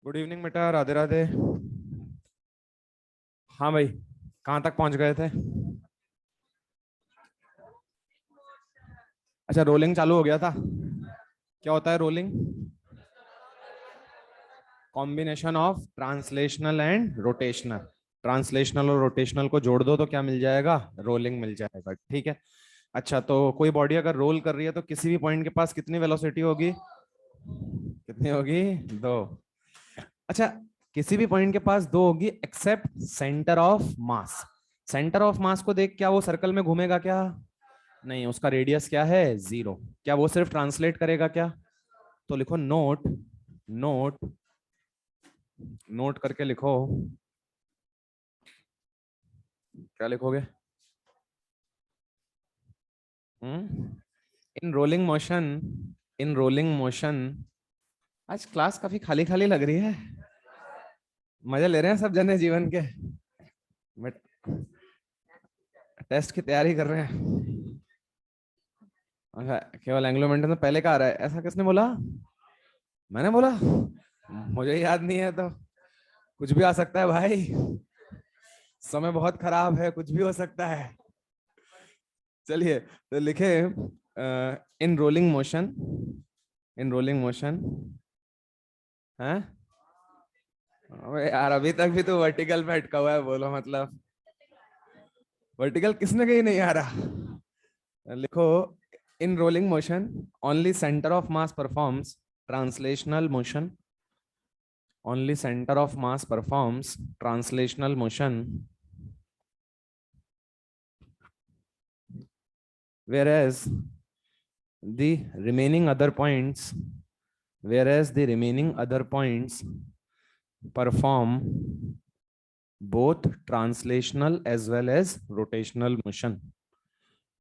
Good evening बेटा, राधे राधे। हाँ भाई, कहाँ तक पहुंच गए थे? अच्छा, रोलिंग चालू हो गया था। क्या होता है rolling? Combination of translational and rotational. Translational और रोटेशनल को जोड़ दो तो क्या मिल जाएगा? रोलिंग मिल जाएगा, ठीक है। अच्छा, तो कोई बॉडी अगर रोल कर रही है तो किसी भी पॉइंट के पास कितनी वेलोसिटी होगी? कितनी होगी? दो। अच्छा, किसी भी पॉइंट के पास दो होगी except centre of mass. Centre of mass को देख, क्या वो सर्कल में घूमेगा क्या? नहीं, उसका रेडियस क्या है? जीरो। क्या वो सिर्फ ट्रांसलेट करेगा क्या? तो लिखो नोट। नोट। नोट करके लिखो। क्या लिखोगे? In rolling motion. In rolling motion. आज क्लास काफी खाली खाली लग रही है। मजे ले रहे हैं सब जने जीवन के। बट टेस्ट की तैयारी कर रहे हैं। अच्छा, केवल एंग्लो मेंटन में पहले का आ रहा है, ऐसा किसने बोला? मैंने बोला? मुझे याद नहीं है तो कुछ भी आ सकता है भाई। समय बहुत खराब है, कुछ भी हो सकता है। चलिए, तो लिखे in rolling motion. In rolling motion है। अबे यार, अभी तक भी तो वर्टिकल पे अटका हुआ है, बोलो मतलब। वर्टिकल किसने कहीं नहीं आ रहा। लिखो in rolling motion only centre of mass performs translational motion. Only centre of mass performs translational motion, whereas the remaining other points whereas the remaining other points perform both translational as well as rotational motion.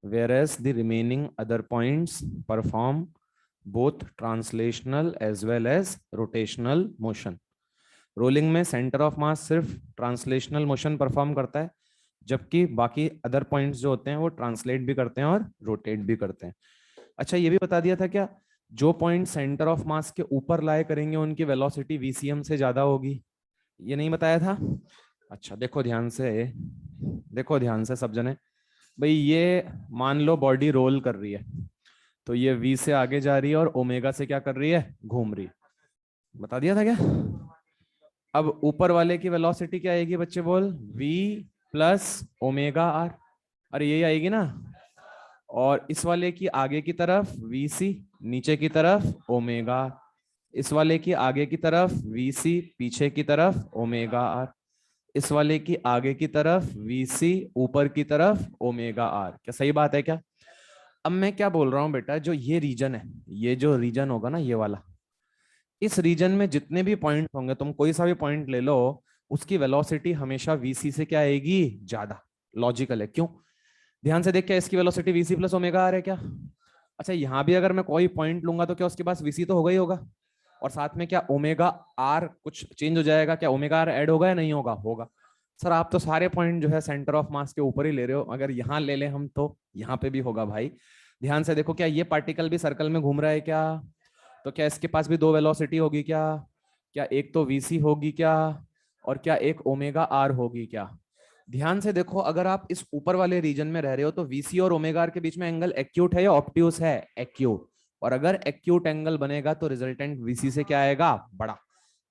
Whereas the remaining other points perform both translational as well as rotational motion. Rolling में centre of मास सिर्फ translational motion perform करता है, जबकि बाकी other points जो होते हैं वो ट्रांसलेट भी करते हैं और रोटेट भी करते हैं। अच्छा, ये भी बता दिया था क्या? जो पॉइंट सेंटर ऑफ मास के ऊपर लाए करेंगे उनकी वेलोसिटी वीसीएम से ज्यादा होगी। ये नहीं बताया था? अच्छा, देखो ध्यान से। देखो ध्यान से सब जने। भाई, ये मान लो बॉडी रोल कर रही है, तो ये वी से आगे जा रही है और ओमेगा से क्या कर रही है? घूम रही है। बता दिया था क्या? अब ऊपर वाले की वेलोसिटी क्या आएगी बच्चे? बोल। V plus omega R. अरे यही आएगी ना। और इस वाले की आगे की तरफ वी सी, नीचे की तरफ ओमेगा। इस वाले की आगे की तरफ वी सी, पीछे की तरफ ओमेगा आर। इस वाले की आगे की तरफ वी सी, ऊपर की तरफ ओमेगा आर। क्या सही बात है क्या? अब मैं क्या बोल रहा हूं बेटा, जो ये रीजन है, ये जो रीजन होगा ना, ये वाला, इस रीजन में जितने भी पॉइंट होंगे, तुम कोई सा भी पॉइंट ले लो, उसकी वेलोसिटी हमेशा वीसी से क्या आएगी? ज्यादा। लॉजिकल है, क्यों? ध्यान से देख, क्या इसकी velocity VC plus omega R है क्या? अच्छा, यहां भी अगर मैं कोई पॉइंट लूंगा तो क्या उसके पास वीसी तो होगा ही होगा। और साथ में क्या ओमेगा आर कुछ चेंज हो जाएगा? क्या ओमेगा आर ऐड होगा या नहीं होगा? होगा। सर, आप तो सारे पॉइंट जो है सेंटर ऑफ मास के ऊपर ही ले रहे हो, अगर यहाँ ले लें हम तो यहाँ पे भी होगा भाई। ध्यान से देखो, क्या ये पार्टिकल भी सर्कल में घूम रहा है क्या? तो क्या इसके पास भी दो वेलोसिटी होगी क्या? क्या एक तो वीसी होगी क्या? और क्या एक ओमेगा आर होगी क्या? ध्यान से देखो, अगर आप इस ऊपर वाले रीजन में रह रहे हो तो वीसी और ओमेगा आर के बीच में एंगल एक्यूट है या ऑब्ट्यूस है? एक्यूट। और अगर एक्यूट एंगल बनेगा तो रिजल्टेंट वीसी से क्या आएगा? बड़ा।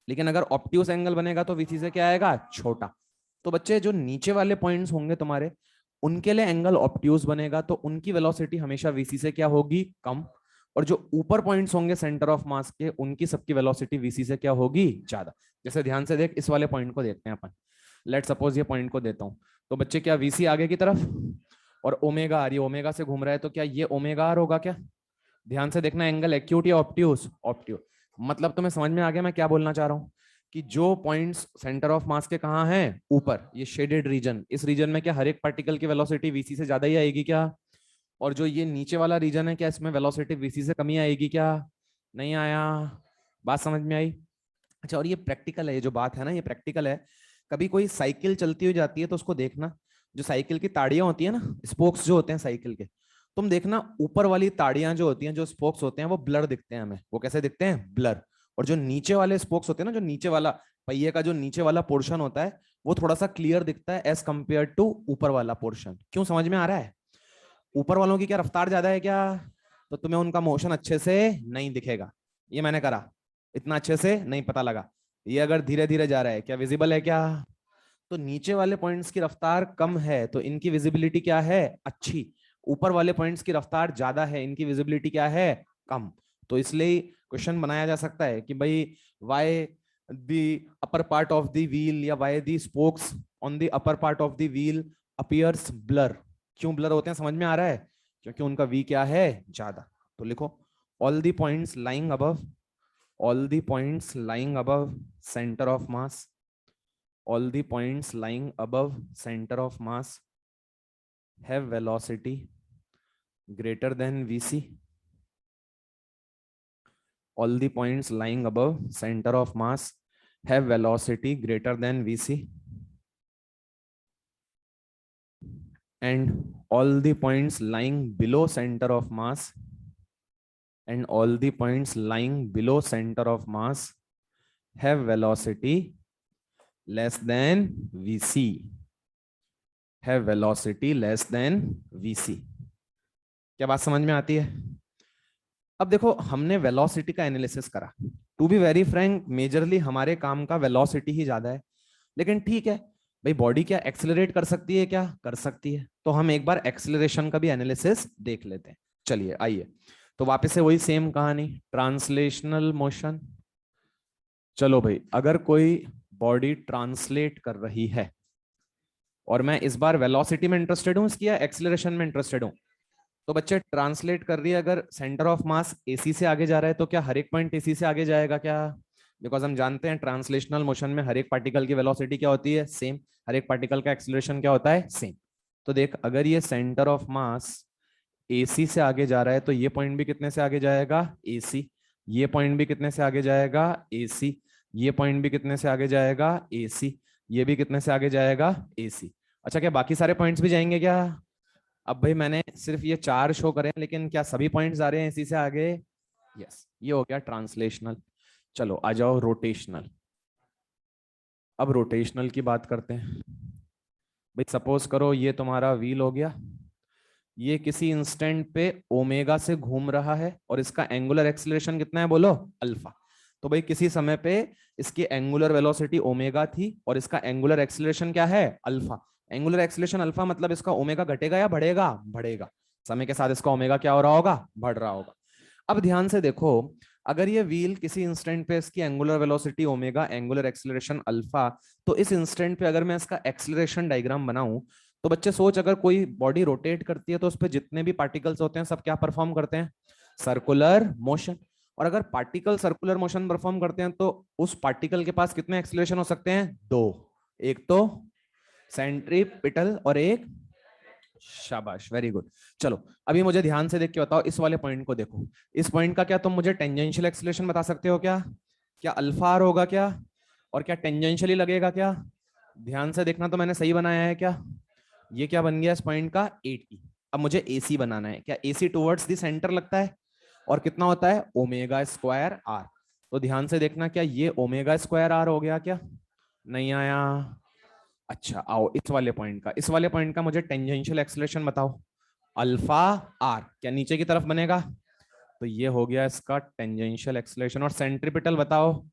लेकिन अगर ऑब्ट्यूस एंगल बनेगा तो वीसी से क्या आएगा? छोटा। तो बच्चे, जो नीचे वाले पॉइंट्स होंगे तुम्हारे, उनके लिए एंगल ऑब्ट्यूस बनेगा, तो उनकी वेलोसिटी हमेशा वीसी से क्या होगी? कम। और जो ऊपर पॉइंट्स होंगे सेंटर ऑफ मास के, उनकी सबकी वेलोसिटी वीसी से क्या होगी? ज्यादा। जैसे ध्यान से देख, इस वाले पॉइंट को देखते हैं अपन। लेट सपोज ये पॉइंट को देता हूं, तो बच्चे क्या वीसी आगे की तरफ और ओमेगा आर, ये ओमेगा से घूम रहा है, तो क्या ये ओमेगा आर होगा क्या? ध्यान से देखना, एंगल एक्यूट या ऑब्ट्यूस? ऑब्ट्यूस। मतलब तुम्हें समझ में आ गया मैं क्या बोलना चाह रहा हूँ? कि जो पॉइंट्स सेंटर ऑफ मास के कहाँ हैं? ऊपर, ये शेडेड रीजन, इस रीजन में क्या हर एक पार्टिकल की वेलोसिटी वीसी से ज्यादा ही आएगी क्या? और जो ये नीचे वाला रीजन है, क्या इसमें वेलोसिटी वीसी से कमी आएगी क्या? नहीं आया। बात समझ में आई? अच्छा, और ये प्रैक्टिकल है, ये जो बात है ना, ये प्रैक्टिकल है। कभी कोई साइकिल चलती हुई जाती है तो उसको देखना, जो साइकिल की ताड़ियां होती है ना, स्पोक्स जो होते हैं साइकिल के, तुम देखना ऊपर वाली ताड़ियां जो होती हैं, जो स्पोक्स होते हैं, वो ब्लर दिखते हैं हमें। वो कैसे दिखते हैं? ब्लर। और जो नीचे वाले स्पोक्स होते हैं ना, जो नीचे वाला पहिए का जो नीचे वाला पोर्शन होता है वो थोड़ा सा क्लियर दिखता है एज कंपेयर टू ऊपर वाला पोर्शन। क्यों, समझ में आ रहा है? ऊपर वालों की क्या रफ्तार ज्यादा है क्या, तो तुम्हें उनका मोशन अच्छे से नहीं दिखेगा। ये मैंने करा, इतना अच्छे से नहीं पता लगा। ये अगर धीरे धीरे जा रहा है, क्या विजिबल है क्या? तो नीचे वाले पॉइंट्स की रफ्तार कम है तो इनकी विजिबिलिटी क्या है, अच्छी। ऊपर वाले पॉइंट्स की रफ्तार ज्यादा है, इनकी विजिबिलिटी क्या है, कम। तो इसलिए क्वेश्चन बनाया जा सकता है कि भाई why the upper part of the wheel या why the spokes on the upper part of the wheel appears blur. क्यों ब्लर होते हैं, समझ में आ रहा है? क्योंकि उनका वी क्या है, ज्यादा। तो लिखो all the points lying above, all the points lying above center of mass, all the points lying above center of mass have velocity greater than vc. All the points lying above center of mass have velocity greater than vc, and all the points lying below center of mass, and all the points lying below center of mass have velocity less than vc, have velocity less than vc। क्या बात समझ में आती है? अब देखो हमने velocity का एनालिसिस करा। To be very frank, majorly हमारे काम का वेलोसिटी ही ज्यादा है, लेकिन ठीक है भाई, बॉडी क्या एक्सेलरेट कर सकती है, क्या कर सकती है, तो हम एक बार एक्सेलरेशन का भी एनालिसिस देख लेते हैं। चलिए आइए, तो वापस से वही सेम कहानी, ट्रांसलेशनल मोशन। चलो भाई, अगर कोई बॉडी ट्रांसलेट कर रही है, और मैं इस बार वेलोसिटी में इंटरेस्टेड हूं इसकी या एक्सेलरेशन में इंटरेस्टेड हूं, तो बच्चे ट्रांसलेट कर रही है, अगर सेंटर ऑफ मास एसी से आगे जा रहा है तो क्या हर एक पॉइंट एसी से आगे जाएगा क्या? बिकॉज हम जानते हैं ट्रांसलेशनल मोशन में हर एक पार्टिकल की वेलोसिटी क्या होती है, सेम। हर एक पार्टिकल का एक्सेलरेशन क्या होता है, सेम। तो देख, अगर ये सेंटर ऑफ मास एसी से आगे जा रहा है तो ये पॉइंट भी कितने से आगे जाएगा, एसी। ये पॉइंट भी कितने से आगे जाएगा, एसी। ये पॉइंट भी कितने से आगे जाएगा, एसी। ये भी कितने से आगे जाएगा, एसी। अच्छा, क्या बाकी सारे पॉइंट्स भी जाएंगे क्या? अब भाई मैंने सिर्फ ये 4 शो करे हैं, लेकिन क्या सभी पॉइंट्स आ रहे हैं इसी से आगे? यस, ये हो गया ट्रांसलेशनल। चलो आ जाओ रोटेशनल। अब रोटेशनल की बात करते हैं। भाई सपोज करो ये तुम्हारा व्हील हो गया, ये किसी इंस्टेंट पे ओमेगा से घूम रहा है और इसका एंगुलर एक्सीलरेशन कितना है, बोलो, अल्फा। तो भाई किसी समय पे इसकी एंगुलर वेलोसिटी ओमेगा थी और इसका एंगुलर एक्सीलरेशन क्या है, अल्फा। एंगुलर एक्सीलरेशन अल्फा मतलब इसका ओमेगा घटेगा या बढ़ेगा, बढ़ेगा। समय के साथ इसका ओमेगा क्या हो रहा होगा, बढ़ रहा होगा। अब ध्यान से देखो, अगर ये व्हील किसी इंस्टेंट पे इसकी angular velocity omega, angular acceleration alpha, तो इस इंस्टेंट पे अगर मैं इसका एक्सीलरेशन डायग्राम बनाऊं, तो बच्चे सोच, अगर कोई बॉडी रोटेट करती है तो उस पर जितने भी पार्टिकल्स होते हैं सब क्या परफॉर्म करते हैं, सर्कुलर मोशन। और अगर पार्टिकल सर्कुलर मोशन परफॉर्म करते हैं तो उस पार्टिकल के पास कितने एक्सीलरेशन हो सकते हैं, दो। एक तो सेंट्रीपिटल और एक, शाबाश, वेरी गुड। चलो अभी मुझे ध्यान से देख के बताओ, इस वाले पॉइंट को देखो। इस पॉइंट का क्या तुम मुझे टेंजेंशियल एक्सीलरेशन बता सकते हो क्या? क्या अल्फा आर होगा क्या? और क्या टेंजेंशियली लगेगा क्या? ध्यान से देखना, तो मैंने सही बनाया है क्या? ये क्या बन गया इस पॉइंट का, 8E। अब मुझे AC बनाना है, क्या AC टुवर्ड्स द सेंटर लगता है, और कितना होता है, ओमेगा स्क्वायर आर। तो ध्यान से देखना, क्या ये ओमेगा स्क्वायर आर हो गया क्या? नहीं आया। अच्छा आओ इस वाले पॉइंट का, इस वाले पॉइंट का मुझे टेंजेंशियल एक्सीलरेशन बताओ। अल्फा आर, क्या नीचे की तरफ बनेगा? तो ये हो गया इसका टेंजेंशियल एक्सीलरेशन। और सेंट्रीपिटल बताओ,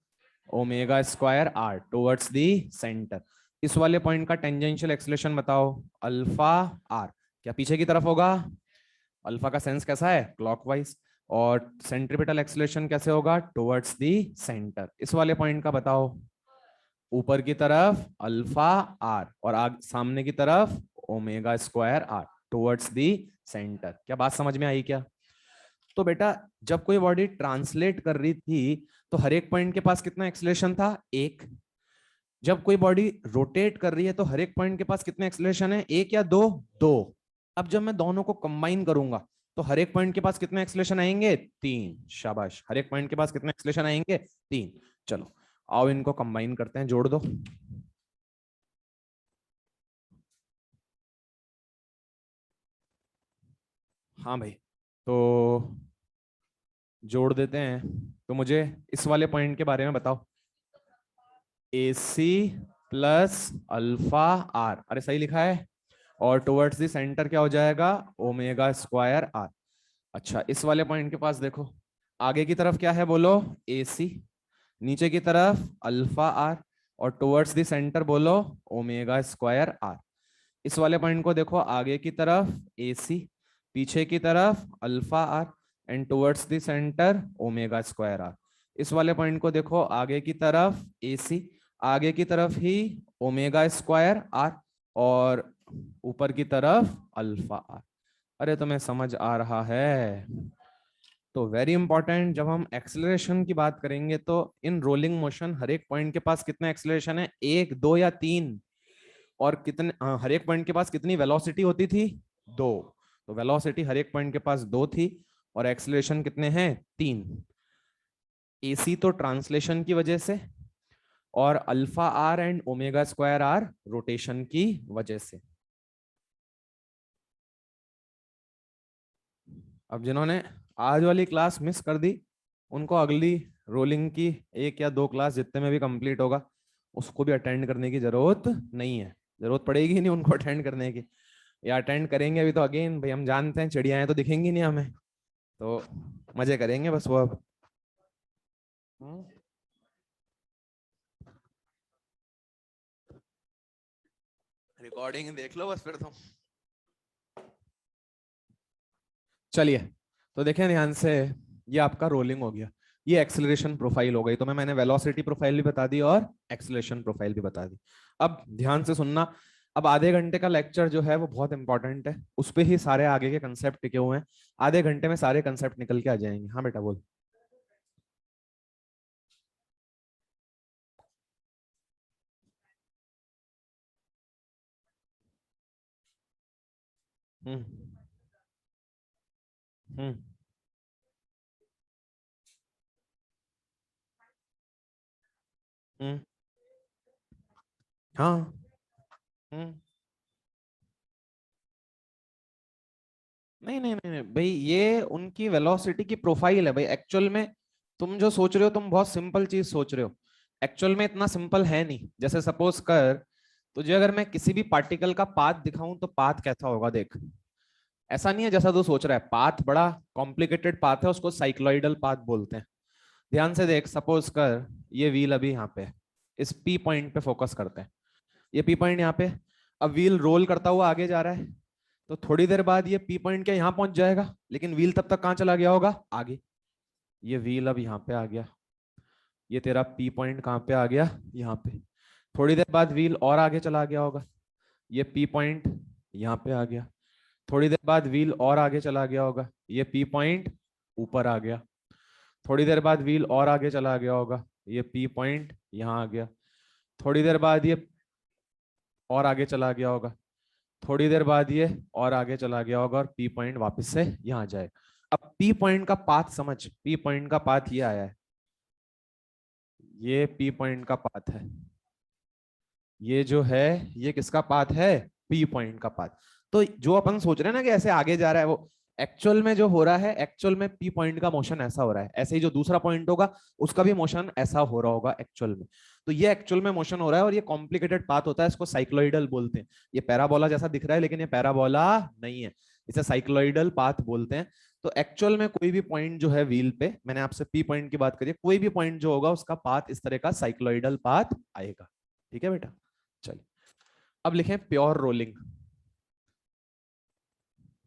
omega square R towards the centre. इस वाले पॉइंट का टेंजेंशियल एक्सीलरेशन बताओ, अल्फा आर, क्या पीछे की तरफ होगा? अल्फा का सेंस कैसा है, क्लॉकवाइज। और सेंट्रीपिटल एक्सीलरेशन कैसे होगा, टुवर्ड्स दी सेंटर। इस वाले पॉइंट का बताओ, ऊपर की तरफ अल्फा आर और आग सामने की तरफ omega square R towards the centre. क्या बात समझ में आई क्या? तो बेटा जब कोई बॉडी ट्रांसलेट कर रही थी तो हर एक पॉइंट के पास कितना एक्सीलरेशन था, एक। जब कोई बॉडी रोटेट कर रही है तो हर एक पॉइंट के पास कितने एक्सीलरेशन है, एक या दो, दो। अब जब मैं दोनों को कंबाइन करूंगा तो हर एक पॉइंट के पास कितने एक्सीलरेशन आएंगे, तीन। शाबाश, हर एक पॉइंट के पास कितने एक्सीलरेशन आएंगे, तीन। चलो आओ इनको कंबाइन करते हैं, जोड़ दो। हाँ भाई, तो जोड़ देते हैं। तो मुझे इस वाले पॉइंट के बारे में बताओ। AC प्लस अल्फा आर, अरे सही लिखा है, और टुवर्ड्स द सेंटर क्या हो जाएगा, ओमेगा स्क्वायर आर। अच्छा, इस वाले पॉइंट के पास देखो, आगे की तरफ क्या है बोलो, AC, नीचे की तरफ अल्फा आर, और टुवर्ड्स द सेंटर बोलो ओमेगा स्क्वायर आर। इस वाले पॉइंट को देखो, आगे की तरफ AC, पीछे की तरफ alpha R, and towards the centre omega square R. इस वाले पॉइंट को देखो, आगे की तरफ AC, आगे की तरफ ही ओमेगा स्क्वायर आर, और ऊपर की तरफ अल्फा आर। अरे तुम्हें समझ आ रहा है? तो वेरी इंपॉर्टेंट, जब हम एक्सेलरेशन की बात करेंगे तो इन रोलिंग मोशन हर एक पॉइंट के पास कितना एक्सेलरेशन है, एक, दो या तीन, और कितने हर एक पॉइंट के पास कितनी वेलोसिटी होती थी, दो। तो वेलोसिटी हर एक पॉइंट के पास दो थी, और एक्सेलरेशन कितने हैं, तीन। AC तो ट्रांसलेशन की वजह से, और alpha R and omega square R rotation की वजह से। अब जिन्होंने आज वाली क्लास मिस कर दी, उनको अगली रोलिंग की एक या दो क्लास जितने में भी कंप्लीट होगा उसको भी अटेंड करने की जरूरत नहीं है, जरूरत पड़ेगी नहीं उनको अटेंड करने की। या अटेंड करेंगे अभी तो अगेन भाई हम जानते हैं चिड़ियाएं तो दिखेंगी नहीं हमें, तो मजे करेंगे बस वो अब। रिकॉर्डिंग देख लो बस फिर तुम। चलिए, तो देखें ध्यान से, ये आपका रोलिंग हो गया, ये एक्सेलरेशन प्रोफाइल हो गई। तो मैंने वेलोसिटी प्रोफाइल भी बता दी और एक्सेलरेशन प्रोफाइल भी बता दी। अब ध्यान से सुनना, अब आधे घंटे का लेक्चर जो है वो बहुत इंपॉर्टेंट है, उस पे ही सारे आगे के कंसेप्ट टिके हुए हैं। आधे घंटे में सारे कंसेप्ट निकल के आ जाएंगे। हाँ बेटा बोल। हम्म। हम्म। हम्म। हाँ। हम्म। नहीं नहीं नहीं नहीं, भाई ये उनकी वेलोसिटी की प्रोफाइल है भाई। एक्चुअल में तुम जो सोच रहे हो, तुम बहुत सिंपल चीज सोच रहे हो, एक्चुअल में इतना सिंपल है नहीं। जैसे सपोज कर तुझे अगर मैं किसी भी पार्टिकल का पाथ दिखाऊं तो पाथ कैसा होगा देख, ऐसा नहीं है जैसा तू सोच रहा है। पाथ बड़ा कॉम्प्लिकेटेड पाथ है, उसको साइक्लॉइडल पाथ बोलते हैं। ध्यान से देख, सपोज कर ये व्हील अभी यहाँ पे, इस पी पॉइंट पे फोकस करते हैं, ये पी पॉइंट यहाँ पे। अब व्हील रोल करता हुआ आगे जा रहा है, तो थोड़ी देर बाद ये पी पॉइंट के यहाँ पहुंच जाएगा, लेकिन व्हील तब तक कहाँ चला गया होगा, आगे। ये व्हील अब यहाँ पे आ गया, ये तेरा पी पॉइंट कहाँ पे आ गया, यहाँ पे। थोड़ी देर बाद व्हील और आगे चला गया होगा, ये पी पॉइंट यहाँ पे आ गया। थोड़ी देर बाद व्हील और आगे चला गया होगा, ये पी पॉइंट ऊपर आ गया। थोड़ी देर बाद व्हील और आगे चला गया होगा, ये पी पॉइंट यहाँ आ गया। थोड़ी देर बाद ये और आगे चला गया होगा, थोड़ी देर बाद ये और आगे चला गया होगा, और पी पॉइंट वापस से यहाँ जाए। अब पी पॉइंट का पाथ समझ, पी पॉइंट का पाथ ये आया है, ये पी पॉइंट का पाथ है, ये जो है ये किसका पाथ है, पी पॉइंट का पाथ। तो जो अपन सोच रहे हैं ना कि ऐसे आगे जा रहा है, वो एक्चुअल में जो हो रहा है, एक्चुअल में पी पॉइंट का मोशन ऐसा हो रहा है। ऐसे ही जो दूसरा पॉइंट होगा उसका भी मोशन ऐसा हो रहा होगा एक्चुअल में। तो ये एक्चुअल में मोशन हो रहा है, और ये कॉम्प्लिकेटेड पाथ होता है, इसको साइक्लोइडल बोलते हैं। ये पैराबोला जैसा दिख रहा है लेकिन ये पैराबोला नहीं है, इसे साइक्लोइडल पाथ बोलते हैं। तो एक्चुअल में कोई भी पॉइंट जो है व्हील पे, मैंने आपसे पी पॉइंट की बात करी, कोई भी पॉइंट जो होगा उसका पाथ इस तरह का साइक्लोइडल पाथ आएगा। ठीक है बेटा, चलिए अब लिखें प्योर रोलिंग।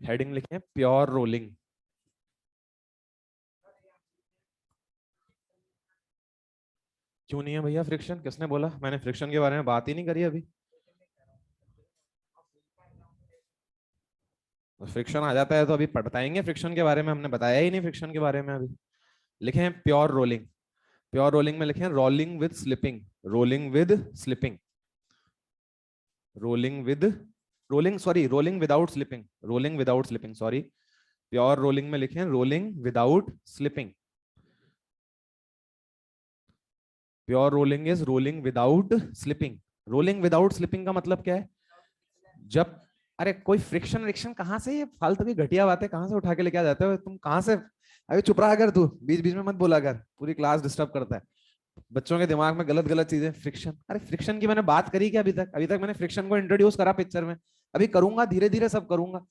हेडिंग लिखें प्योर रोलिंग। क्यों नहीं है भैया फ्रिक्शन, किसने बोला, मैंने फ्रिक्शन के बारे में बात ही नहीं करी अभी। फ्रिक्शन आ जाता है तो अभी बताएंगे फ्रिक्शन के बारे में, हमने बताया ही नहीं फ्रिक्शन के बारे में अभी। लिखें प्योर रोलिंग। प्योर रोलिंग में लिखें rolling with slipping, rolling with slipping, rolling with, rolling sorry rolling without slipping, rolling without slipping sorry. Pure rolling में लिखें rolling without slipping. Pure rolling is rolling without slipping. Rolling without slipping का मतलब क्या है, जब, अरे कोई friction रिक्शन कहां से, ये फालतू की घटिया बातें कहां से उठा के लेके आ जाते हो तुम, कहां से अभी चुप रहा कर, तू बीच बीच में मत बोला कर, पूरी क्लास डिस्टर्ब करता है। बच्चों के दिमाग में गलत गलत चीजें। फ्रिक्शन, अरे फ्रिक्शन की मैंने बात करी क्या अभी तक? अभी तक मैंने फ्रिक्शन को इंट्रोड्यूस करा पिक्चर में? अभी करूंगा, धीरे धीरे सब करूंगा,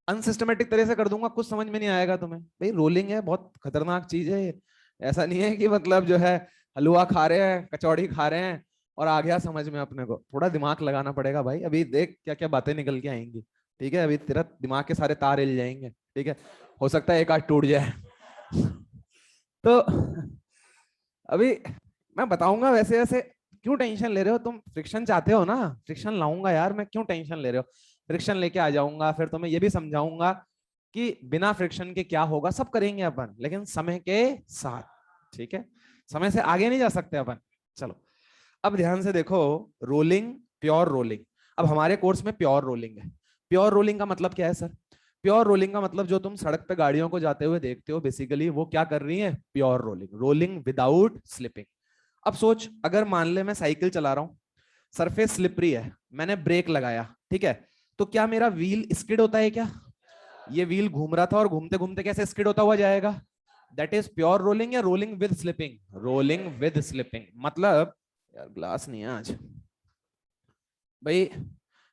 अनसिस्टमेटिक तरह से कर दूंगा, कुछ समझ में नहीं आएगा तुम्हें। भाई रोलिंग है, बहुत खतरनाक चीज है ये। ऐसा नहीं है कि मतलब जो है हलवा खा रहे हैं, कचौड़ी खा रहे हैं और आ गया समझ में। अपने को थोड़ा दिमाग लगाना पड़ेगा भाई। अभी देख क्या क्या बातें निकल के आएंगी, ठीक है? अभी तेरा दिमाग के सारे तार हिल जाएंगे, ठीक है? हो सकता है एक आध टूट जाए। तो अभी मैं बताऊंगा। वैसे वैसे क्यों टेंशन ले रहे हो तुम? फ्रिक्शन चाहते हो ना? फ्रिक्शन लाऊंगा यार मैं, क्यों टेंशन ले रहे हो? फ्रिक्शन लेके आ जाऊंगा, फिर तुम्हें ये भी समझाऊंगा कि बिना फ्रिक्शन के क्या होगा। सब करेंगे अपन, लेकिन समय के साथ, ठीक है? समय से आगे नहीं जा सकते अपन। चलो अब ध्यान से देखो, रोलिंग, प्योर रोलिंग। अब हमारे कोर्स में प्योर रोलिंग है। प्योर रोलिंग का मतलब क्या है सर? प्योर रोलिंग का मतलब जो तुम सड़क पे गाड़ियों को जाते हुए देखते हो, बेसिकली वो क्या कर रही है? Pure rolling, rolling without slipping. अब सोच, अगर मान ले मैं साइकिल चला रहा हूं, सरफेस स्लिपरी है, मैंने ब्रेक लगाया, ठीक है? तो क्या मेरा व्हील स्किड होता है क्या? ये व्हील घूम रहा था और घूमते घूमते कैसे स्किड होता हुआ जाएगा? दैट इज प्योर रोलिंग या rolling with slipping? Rolling with slipping. मतलब यार ग्लास नहीं है आज भाई।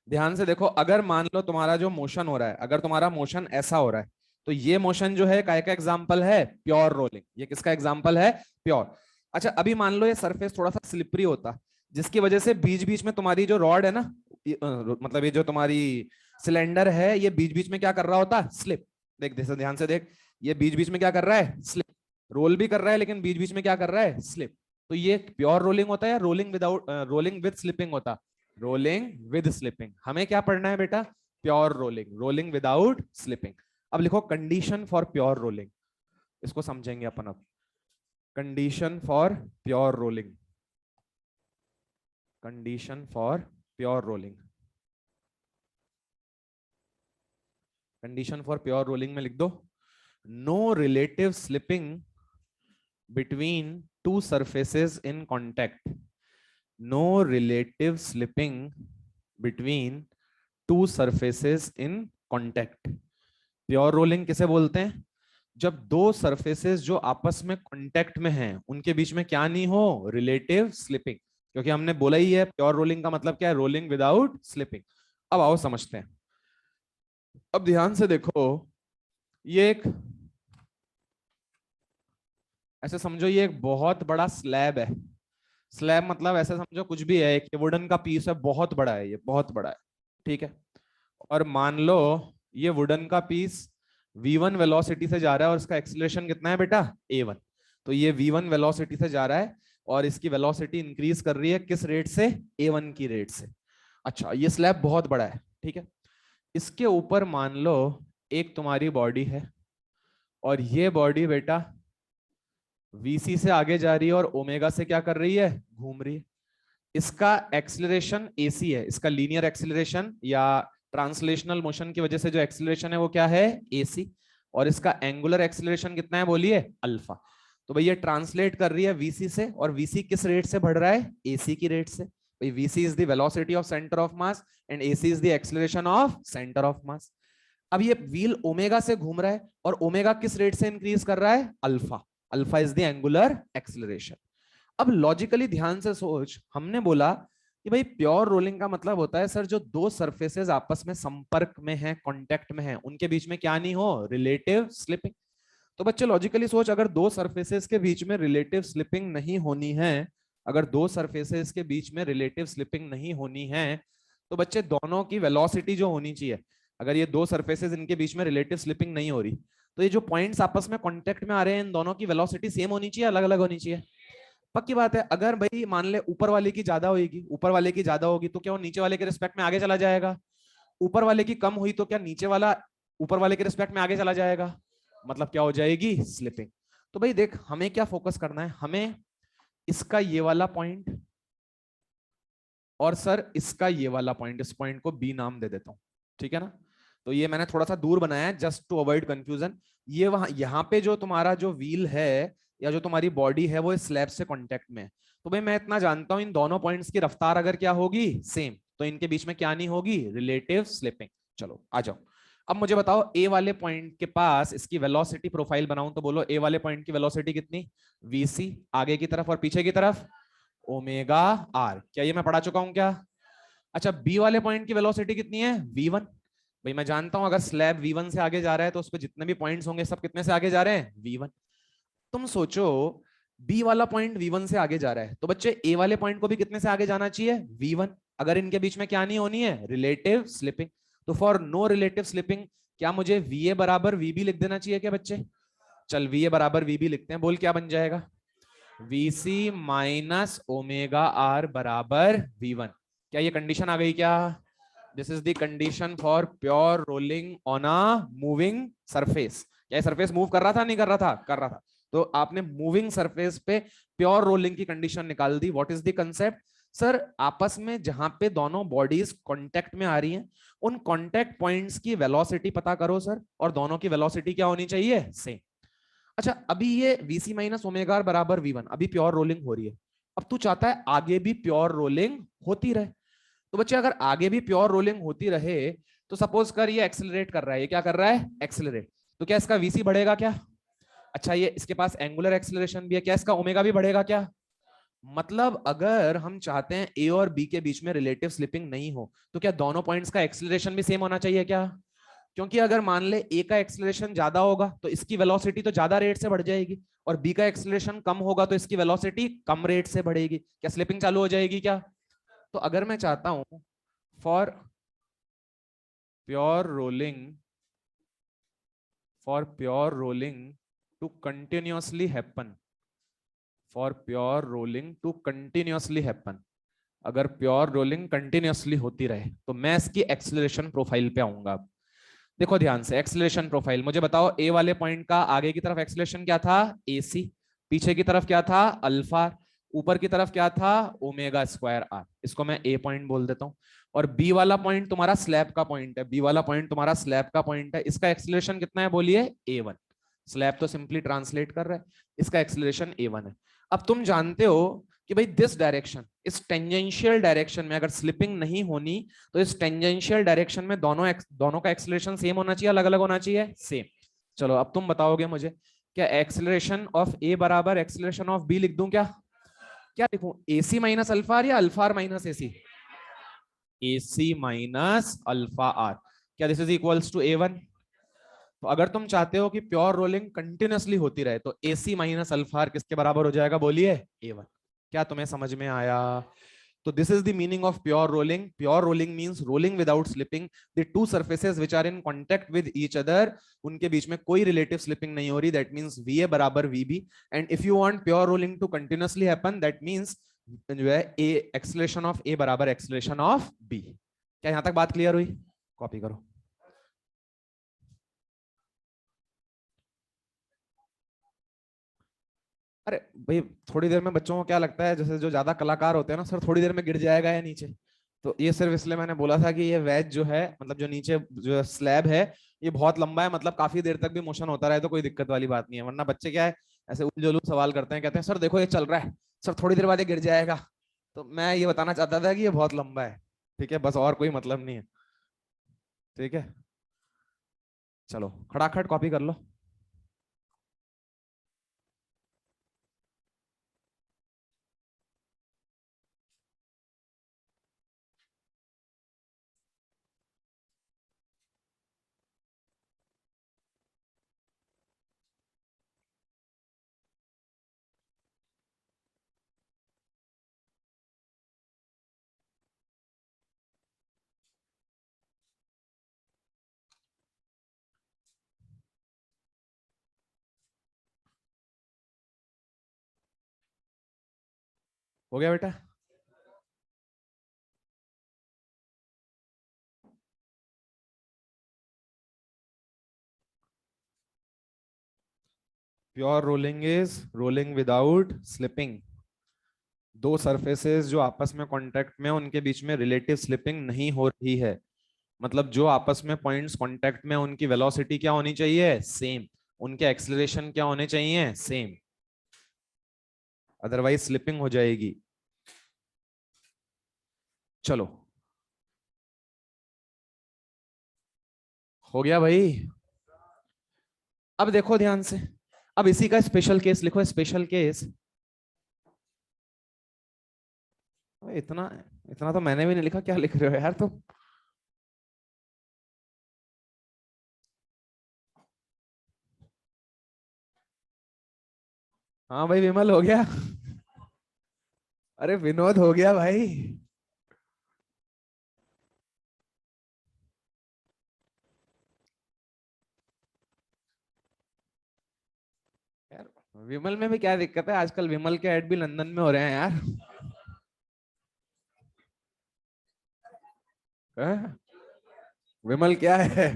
ध्यान से देखो, अगर मान लो तुम्हारा जो मोशन हो रहा है, अगर तुम्हारा मोशन ऐसा हो रहा है, तो ये मोशन जो है काय का एग्जाम्पल है? Pure rolling. ये किसका एग्जाम्पल है? प्योर। अच्छा अभी मान लो ये सरफेस थोड़ा सा स्लिपरी होता, जिसकी वजह से बीच बीच में तुम्हारी जो रॉड है ना, मतलब ये जो तुम्हारी सिलेंडर है, ये बीच बीच में क्या कर रहा होता? स्लिप। देख देख ध्यान से देख, ये बीच बीच में क्या कर रहा है? स्लिप। रोल भी कर रहा है, लेकिन बीच बीच में क्या कर रहा है? स्लिप। तो ये प्योर रोलिंग होता है या rolling without, rolling with slipping होता? Rolling with slipping. हमें क्या पढ़ना है बेटा? Pure rolling, rolling without slipping. अब लिखो कंडीशन फॉर प्योर रोलिंग, इसको समझेंगे अपन अब। Condition for pure rolling, condition for pure rolling. Condition for pure rolling में लिख दो, no relative slipping between two surfaces in contact. No relative slipping between two surfaces in contact. Pure rolling किसे बोलते हैं? जब दो सरफेसेस जो आपस में कांटेक्ट में हैं, उनके बीच में क्या नहीं हो? Relative slipping. क्योंकि हमने बोला ही है प्योर रोलिंग का मतलब क्या है? Rolling without slipping. अब आओ समझते हैं। अब ध्यान से देखो, ये एक, ऐसे समझो ये एक बहुत बड़ा स्लैब है। स्लैब मतलब ऐसे समझो कुछ भी है, एक वुडन का पीस है, बहुत बड़ा है, ये बहुत बड़ा है, ठीक है? और मान लो ये वुडन का पीस v1 वेलोसिटी से जा रहा है और इसका एक्सीलरेशन कितना है बेटा? a1। तो ये v1 वेलोसिटी से जा रहा है और इसकी वेलोसिटी इंक्रीज कर रही है किस रेट से? a1 की रेट से। अच्छा ये स्लैब बहुत बड़ा है, ठीक है? इसके ऊपर मान लो एक तुम्हारी बॉडी है, और ये बॉडी बेटा vc से आगे जा रही है और ओमेगा से क्या कर रही है? घूम रही है। इसका एक्सीलरेशन ac है, इसका लीनियर एक्सीलरेशन या ट्रांसलेशनल मोशन की वजह से जो एक्सीलरेशन है वो क्या है? ac। और इसका एंगुलर एक्सीलरेशन कितना है बोलिए? अल्फा। तो भाई ये ट्रांसलेट कर रही है vc से, और vc किस रेट से बढ़ रहा है? ac की रेट से। भाई vc is the velocity of centre of mass and ac is the acceleration of centre of मास। अब ये व्हील ओमेगा से घूम रहा है और ओमेगा किस रेट से इंक्रीज कर रहा है? Alpha. Alpha is the angular acceleration. अब लॉजिकली ध्यान से सोच, हमने बोला कि भाई प्योर रोलिंग का मतलब होता है सर जो दो सरफेसेस आपस में संपर्क में हैं, कांटेक्ट में हैं, उनके बीच में क्या नहीं हो? Relative slipping. तो बच्चे लॉजिकली सोच, अगर दो सरफेसेस के बीच में रिलेटिव स्लिपिंग नहीं होनी है, अगर दो सरफेसेस के बीच में रिलेटिव स्लिपिंग नहीं होनी है, तो बच्चे दोनों की वेलोसिटी जो होनी चाहिए, अगर ये दो सरफेसेस इनके बीच में रिलेटिव स्लिपिंग नहीं हो रही, तो ये जो पॉइंट्स आपस में कांटेक्ट में आ रहे हैं, इन दोनों की वेलोसिटी सेम होनी चाहिए, अलग अलग होनी चाहिए? पक्की बात है। अगर भाई मान ले ऊपर वाले की ज्यादा होगी, ऊपर वाले की ज्यादा होगी, तो क्या वो नीचे वाले के रिस्पेक्ट में आगे चला जाएगा? ऊपर वाले की कम हुई तो क्या नीचे वाला ऊपर वाले के रिस्पेक्ट में आगे चला जाएगा? मतलब क्या हो जाएगी? स्लिपिंग। तो भाई देख, हमें क्या फोकस करना है? हमें इसका ये वाला पॉइंट और सर इसका ये वाला पॉइंट, इस पॉइंट को बी नाम दे देता हूं, ठीक है ना? तो ये मैंने थोड़ा सा दूर बनाया है जस्ट टू अवॉइड कंफ्यूजन। ये वहां, यहाँ पे जो तुम्हारा जो व्हील है या जो तुम्हारी बॉडी है वो इस स्लैब से कांटेक्ट में है। तो भाई मैं इतना जानता हूं, इन दोनों पॉइंट्स की रफ्तार अगर क्या होगी? सेम, तो इनके बीच में क्या नहीं होगी? Relative slipping. चलो आ जाओ। अब मुझे बताओ ए वाले पॉइंट के पास इसकी वेलोसिटी प्रोफाइल बनाऊं तो बोलो ए वाले पॉइंट की वेलोसिटी कितनी, वीसी, आगे की तरफ और पीछे की तरफ ओमेगा आर। क्या ये मैं पढ़ा चुका हूं क्या? अच्छा, बी वाले पॉइंट की वेलोसिटी कितनी है, v1। भाई मैं जानता हूं अगर स्लैब v1 से आगे जा रहा है तो उस पर जितने भी पॉइंट्स होंगे सब कितने से आगे जा रहे हैं, v1। तुम सोचो बी वाला पॉइंट v1 से आगे जा रहा है तो बच्चे ए वाले पॉइंट को भी कितने से आगे जाना चाहिए, v1। अगर इनके बीच में क्या नहीं होनी है, रिलेटिव स्लिपिंग। तो फॉर नो रिलेटिव स्लिपिंग क्या मुझे va बराबर vb लिख देना चाहिए क्या बच्चे? चल va बराबर vb लिखते हैं, बोल क्या बन जाएगा, vc माइनस ओमेगा आर बराबर v1। क्या ये कंडीशन आ गई क्या? This is the condition for pure rolling on a moving surface. क्या सरफेस मूव कर रहा था, नहीं कर रहा था, कर रहा था। तो आपने मूविंग सरफेस पे प्योर रोलिंग की कंडीशन निकाल दी। What is the concept? Sir आपस में जहां पे दोनों बॉडीज कांटेक्ट में आ रही हैं उन कांटेक्ट पॉइंट्स की वेलोसिटी पता करो सर, और दोनों की वेलोसिटी क्या होनी चाहिए, सेम। अच्छा, अभी ये वीसी माइनस ओमेगा बराबर वी1, अभी प्योर रोलिंग हो रही है। अब तू चाहता है आगे भी प्योर रोलिंग होती रहे। तो बच्चे अगर आगे भी प्योर रोलिंग होती रहे तो सपोज कर ये एक्सेलरेट कर रहा है, ये क्या कर रहा है, एक्सेलरेट। तो क्या इसका वीसी बढ़ेगा क्या? अच्छा, ये इसके पास एंगुलर एक्सेलरेशन भी है, क्या इसका ओमेगा भी बढ़ेगा क्या? मतलब अगर हम चाहते हैं ए और बी के बीच में रिलेटिव स्लिपिंग नहीं हो तो क्या दोनों पॉइंट्स का एक्सेलरेशन भी सेम होना चाहिए क्या? क्योंकि अगर मान ले ए का एक्सेलरेशन ज्यादा होगा तो इसकी वेलोसिटी तो ज्यादा रेट से बढ़ जाएगी, और बी का एक्सेलरेशन कम होगा तो इसकी वेलोसिटी कम रेट से बढ़ेगी। क्या स्लिपिंग चालू हो जाएगी क्या? तो अगर मैं चाहता हूं for pure rolling, for pure rolling to continuously happen, for pure rolling to continuously happen, अगर प्योर रोलिंग कंटिन्यूअसली होती रहे तो मैं इसकी एक्सेलरेशन प्रोफाइल पे आऊंगा। देखो ध्यान से, एक्सेलरेशन प्रोफाइल मुझे बताओ, ए वाले पॉइंट का आगे की तरफ एक्सेलरेशन क्या था, AC, पीछे की तरफ क्या था, अल्फा, ऊपर की तरफ क्या था, ओमेगा स्क्वायर आर। इसको मैं ए पॉइंट बोल देता हूं। और बी वाला पॉइंट तुम्हारा स्लैब का पॉइंट है, बी वाला पॉइंट तुम्हारा स्लैब का पॉइंट है, इसका एक्सेलरेशन कितना है बोलिए, A1। स्लैब तो सिंपली ट्रांसलेट कर रहा है, इसका एक्सेलरेशन A1 है। अब तुम जानते हो कि भाई दिस डायरेक्शन, इस टेंजेंशियल डायरेक्शन में अगर स्लिपिंग नहीं होनी तो इस टेंजेंशियल डायरेक्शन में दोनों का एक्सेलरेशन सेम होना चाहिए, अलग अलग होना चाहिए, सेम। चलो अब तुम बताओगे मुझे, क्या एक्सेलरेशन ऑफ ए बराबर एक्सेलरेशन ऑफ बी लिख दूं क्या? क्या लिखूं, AC माइनस अल्फा आर या alpha R minus AC? AC minus alpha R. क्या this is equals to A1? तो अगर तुम चाहते हो कि प्योर रोलिंग कंटिन्यूअसली होती रहे तो AC माइनस अल्फा आर किसके बराबर हो जाएगा बोलिए, A1। क्या तुम्हें समझ में आया? तो this is the meaning of pure rolling. Pure rolling means rolling without slipping. The two surfaces which are in contact with each other, उनके बीच में कोई relative slipping नहीं हो रही. That means VA बराबर VB. And if you want pure rolling to continuously happen, that means जो है A acceleration of A बराबर acceleration of B. क्या यहाँ तक बात क्लियर हुई? कॉपी करो। अरे भाई, थोड़ी देर में बच्चों को क्या लगता है जैसे जो ज्यादा कलाकार होते हैं ना, सर थोड़ी देर में गिर जाएगा या नीचे। तो ये सिर्फ इसलिए मैंने बोला था कि ये वेज जो है, मतलब जो नीचे जो स्लैब है, ये बहुत लंबा है, मतलब काफी देर तक भी मोशन होता रहे तो कोई दिक्कत वाली बात नहीं है। वरना बच्चे क्या है, ऐसे उलझुल सवाल करते हैं, कहते हैं सर देखो ये चल रहा है, सर थोड़ी देर बाद ये गिर जाएगा। तो मैं ये बताना चाहता था कि ये बहुत लंबा है, ठीक है, बस, और कोई मतलब नहीं है। ठीक है, चलो खड़ाखट कॉपी कर लो। हो गया बेटा? Pure rolling is rolling without slipping. दो सरफेसेस जो आपस में कांटेक्ट में, उनके बीच में रिलेटिव स्लिपिंग नहीं हो रही है। मतलब जो आपस में पॉइंट्स कांटेक्ट में, उनकी वेलोसिटी क्या होनी चाहिए, सेम। उनके एक्सेलरेशन क्या होने चाहिए, सेम, अदरवाइज स्लिपिंग हो जाएगी। चलो हो गया भाई। अब देखो ध्यान से, अब इसी का स्पेशल केस लिखो, स्पेशल केस। इतना इतना तो मैंने भी नहीं लिखा, क्या लिख रहे हो यार तुम। हाँ भाई विमल हो गया। अरे विनोद हो गया भाई। यार विमल में भी क्या दिक्कत है, आजकल विमल के ऐड भी लंदन में हो रहे हैं यार। हैं? विमल क्या है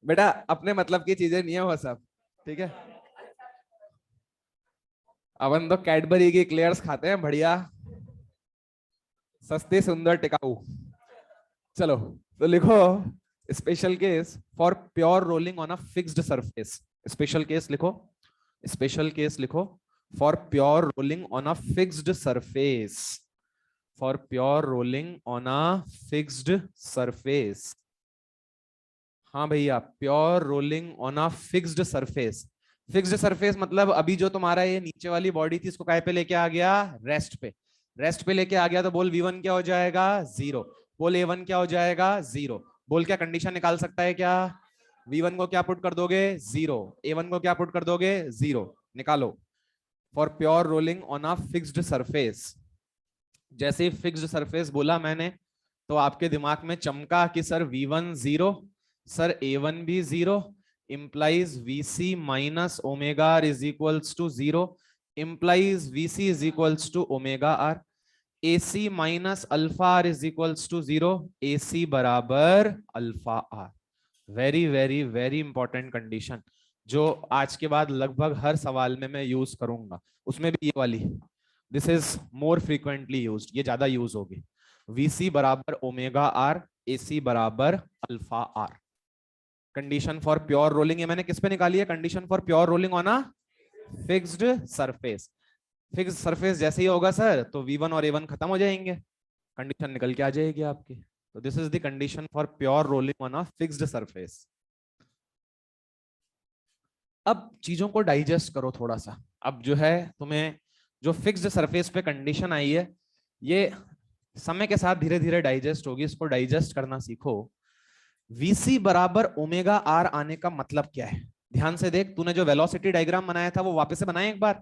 बेटा, अपने मतलब की चीजें नहीं है वो सब, ठीक है। अपन तो कैडबरी की क्लेयर्स खाते हैं बढ़िया, सस्ती सुंदर टिकाऊ। चलो तो लिखो, special case for pure rolling on a fixed surface. Special case लिखो, स्पेशल केस लिखो for pure rolling on a fixed surface, for pure rolling on a fixed surface. हाँ भैया, pure rolling on a fixed surface. Fixed surface मतलब अभी जो तुम्हारा ये नीचे वाली बॉडी थी, इसको काय पे लेके आ गया, रेस्ट पे। रेस्ट पे लेके आ गया तो बोल V1 क्या हो जाएगा, 0। बोल A1 क्या हो जाएगा, 0। बोल क्या कंडीशन निकाल सकता है क्या, V1 को क्या पुट कर दोगे, 0। A1 को क्या पुट कर दोगे, 0। निकालो। For pure rolling on a fixed surface. जैसे ही फिक्स्ड सरफेस बोला मैंने, तो आपके दिमाग में चमका कि सर V1 0, सर A1 भी 0, implies VC minus omega R is equals to 0, implies VC is equals to omega R, AC minus alpha R is equals to 0, AC बराबर alpha R। Very very very important condition, जो आज के बाद लगभग हर सवाल में मैं यूज करूंगा, उसमें भी ये वाली। This is more frequently used, ये ज्यादा यूज होगी। VC बराबर ओमेगा आर, AC बराबर अल्फा आर। कंडीशन फॉर प्योर रोलिंग, ये मैंने किस पे निकाली है, condition for pure rolling on a fixed surface. Fixed surface जैसे ही होगा सर, तो V1 और A1 खत्म हो जाएंगे, कंडीशन निकल के आ जाएगी आपकी। तो this is the condition for pure rolling on a fixed surface. अब चीजों को डाइजेस्ट करो थोड़ा सा। अब जो है तुम्हें जो फिक्स्ड सरफेस पे कंडीशन आई है, ये समय के साथ धीरे धीरे डाइजेस्ट होगी, इसको डाइजेस्ट करना सीखो। VC बराबर ओमेगा आर आने का मतलब क्या है, ध्यान से देख। तूने जो वेलोसिटी डायग्राम बनाया था वो वापस से बनाए एक बार,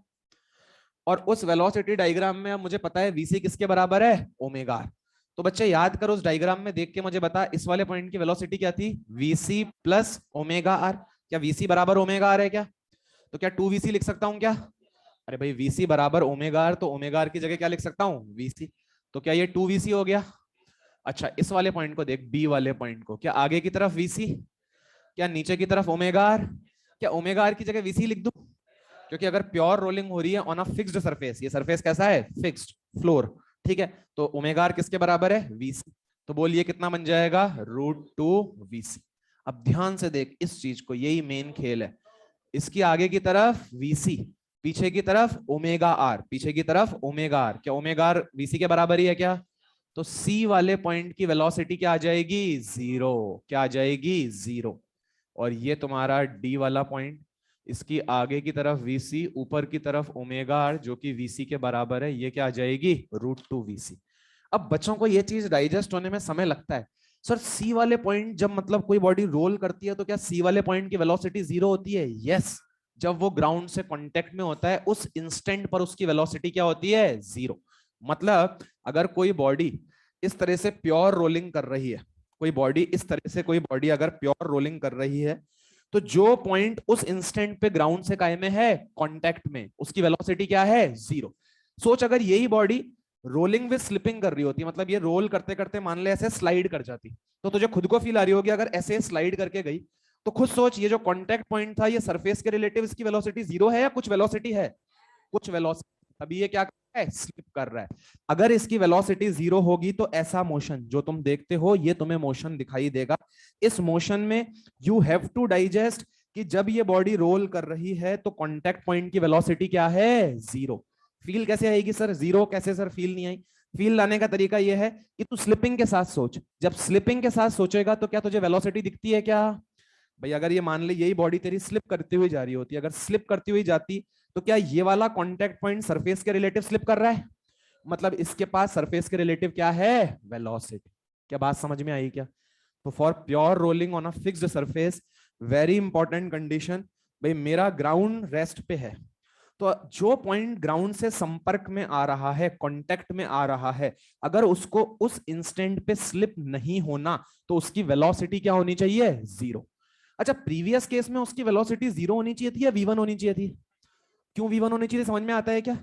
और उस वेलोसिटी डायग्राम में अब मुझे पता है VC किसके बराबर है, ओमेगा आर। तो बच्चे याद करो, उस डायग्राम में देख के मुझे बता, इस वाले पॉइंट की वेलोसिटी क्या थी, VC प्लस ओमेगा आर। क्या VC बराबर ओमेगा आर है क्या, तो क्या 2VC लिख सकता हूं क्या। अरे भाई VC बराबर ओमेगा आर, तो ओमेगा आर की जगह क्या लिख सकता हूं, VC। तो क्या ये 2VC हो गया। अच्छा इस वाले पॉइंट को देख, बी वाले पॉइंट को, क्या आगे की तरफ VC, क्या नीचे की तरफ ओमेगा आर, क्या ओमेगा आर की जगह VC लिख दूं, क्योंकि अगर प्योर रोलिंग हो रही है ऑन अ फिक्स्ड सरफेस, ये सरफेस कैसा है, फिक्स्ड फ्लोर, ठीक है, तो ओमेगा आर किसके बराबर है, VC। तो बोलिए कितना बन जाएगा, √2VC। अब ध्यान से देख इस चीज को, यही मेन खेल है। इसकी आगे की तरफ VC, पीछे की तरफ ओमेगा आर, पीछे की तरफ ओमेगा आर, क्या ओमेगा आर VC के बराबर ही है क्या, तो C वाले पॉइंट की वेलोसिटी क्या आ जाएगी, 0। क्या आ जाएगी, 0। और ये तुम्हारा D वाला पॉइंट, इसकी आगे की तरफ VC, ऊपर की तरफ ओमेगा आर जो कि VC के बराबर है, ये क्या आ जाएगी, √2VC। अब बच्चों को ये चीज डाइजेस्ट होने में समय लगता है। सर C वाले पॉइंट जब मतलब कोई बॉडी रोल करती है, तो क्या C वाले पॉइंट की वेलोसिटी 0 होती है, यस। जब वो ग्राउंड से कांटेक्ट में होता है उस इंस्टेंट पर उसकी वेलोसिटी क्या होती है, 0। मतलब अगर कोई बॉडी इस तरह से प्योर रोलिंग कर रही है, कोई बॉडी इस तरह से, कोई बॉडी अगर प्योर रोलिंग कर रही है, तो जो पॉइंट उस इंस्टेंट पे ग्राउंड से कायम में है, कांटेक्ट में, उसकी वेलोसिटी क्या है, 0। सोच अगर यही बॉडी रोलिंग विद स्लिपिंग कर रही होती, मतलब ये रोल करते करते मान ले ऐसे स्लाइड कर जाती, तो तुझे खुद को फील आ रही होगी अगर ऐसे स्लाइड करके गई, तो खुद सोच ये जो कांटेक्ट पॉइंट था, ये सरफेस के रिलेटिव इसकी वेलोसिटी 0 है या कुछ वेलोसिटी है, कुछ वेलोसिटी। अभी ये क्या कर रहा है, स्लिप कर रहा है। अगर इसकी वेलोसिटी 0 होगी तो ऐसा मोशन जो तुम देखते हो, ये तुम्हें मोशन दिखाई देगा। इस मोशन में यू हैव टू डाइजेस्ट कि जब ये बॉडी रोल कर रही है तो कांटेक्ट पॉइंट की वेलोसिटी क्या है, 0। फील कैसे आएगी सर, 0 कैसे सर फील नहीं आई, फील लाने का तरीका यह है कि तू स्लिपिंग के साथ सोच, जब स्लिपिंग के साथ सोचेगा तो क्या तुझे वेलोसिटी दिखती है क्या? भाई अगर ये मान ले यही बॉडी तेरी स्लिप करती हुई जा रही होती, अगर स्लिप करती हुई जाती तो क्या ये वाला कांटेक्ट पॉइंट सरफेस के रिलेटिव स्लिप कर रहा है? मतलब इसके पास सरफेस के रिलेटिव क्या है? वेलोसिटी। क्या बात समझ में आई क्या? तो for pure rolling on a fixed surface, very important condition, भाई मेरा ग्राउंड रेस्ट पे है, तो जो पॉइंट ग्राउंड से संपर्क में आ रहा है, कांटेक्ट में आ रहा है, अगर उसको उस इंस्टेंट पे स्लिप नहीं होना तो उसकी वेलोसिटी क्या होनी चाहिए? जीरो। अच्छा, प्रीवियस केस में उसकी वेलोसिटी जीरो होनी चाहिए थी या v1 होनी चाहिए थी? क्यों v1 होनी चाहिए, समझ में आता है क्या?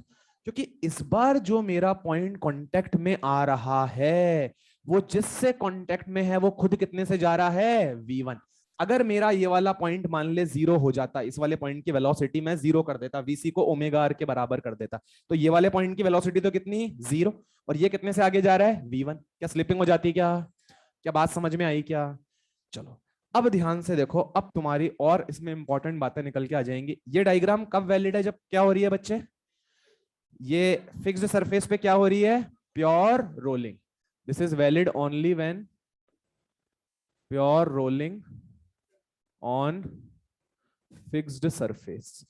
क्योंकि इस बार जो मेरा पॉइंट कांटेक्ट में आ रहा है वो जिससे कांटेक्ट में है वो खुद कितने से जा रहा है? v1। अगर मेरा ये वाला पॉइंट मान ले जीरो हो जाता, इस वाले पॉइंट की वेलोसिटी मैं जीरो कर देता, वीसी को ओमेगा आर के बराबर कर देता, तो ये वाले पॉइंट की वेलोसिटी तो कितनी? जीरो। और ये कितने से आगे जा रहा है? v1। क्या स्लिपिंग हो जाती क्या? क्या बात समझ में आई क्या? चलो अब ध्यान से देखो, अब तुम्हारी और इसमें इंपॉर्टेंट बातें निकल के आ जाएंगी। ये डायग्राम कब वैलिड है? जब क्या हो रही है बच्चे? ये फिक्स्ड सरफेस पे क्या हो रही है? Pure rolling. This is valid only when pure rolling on fixed surface.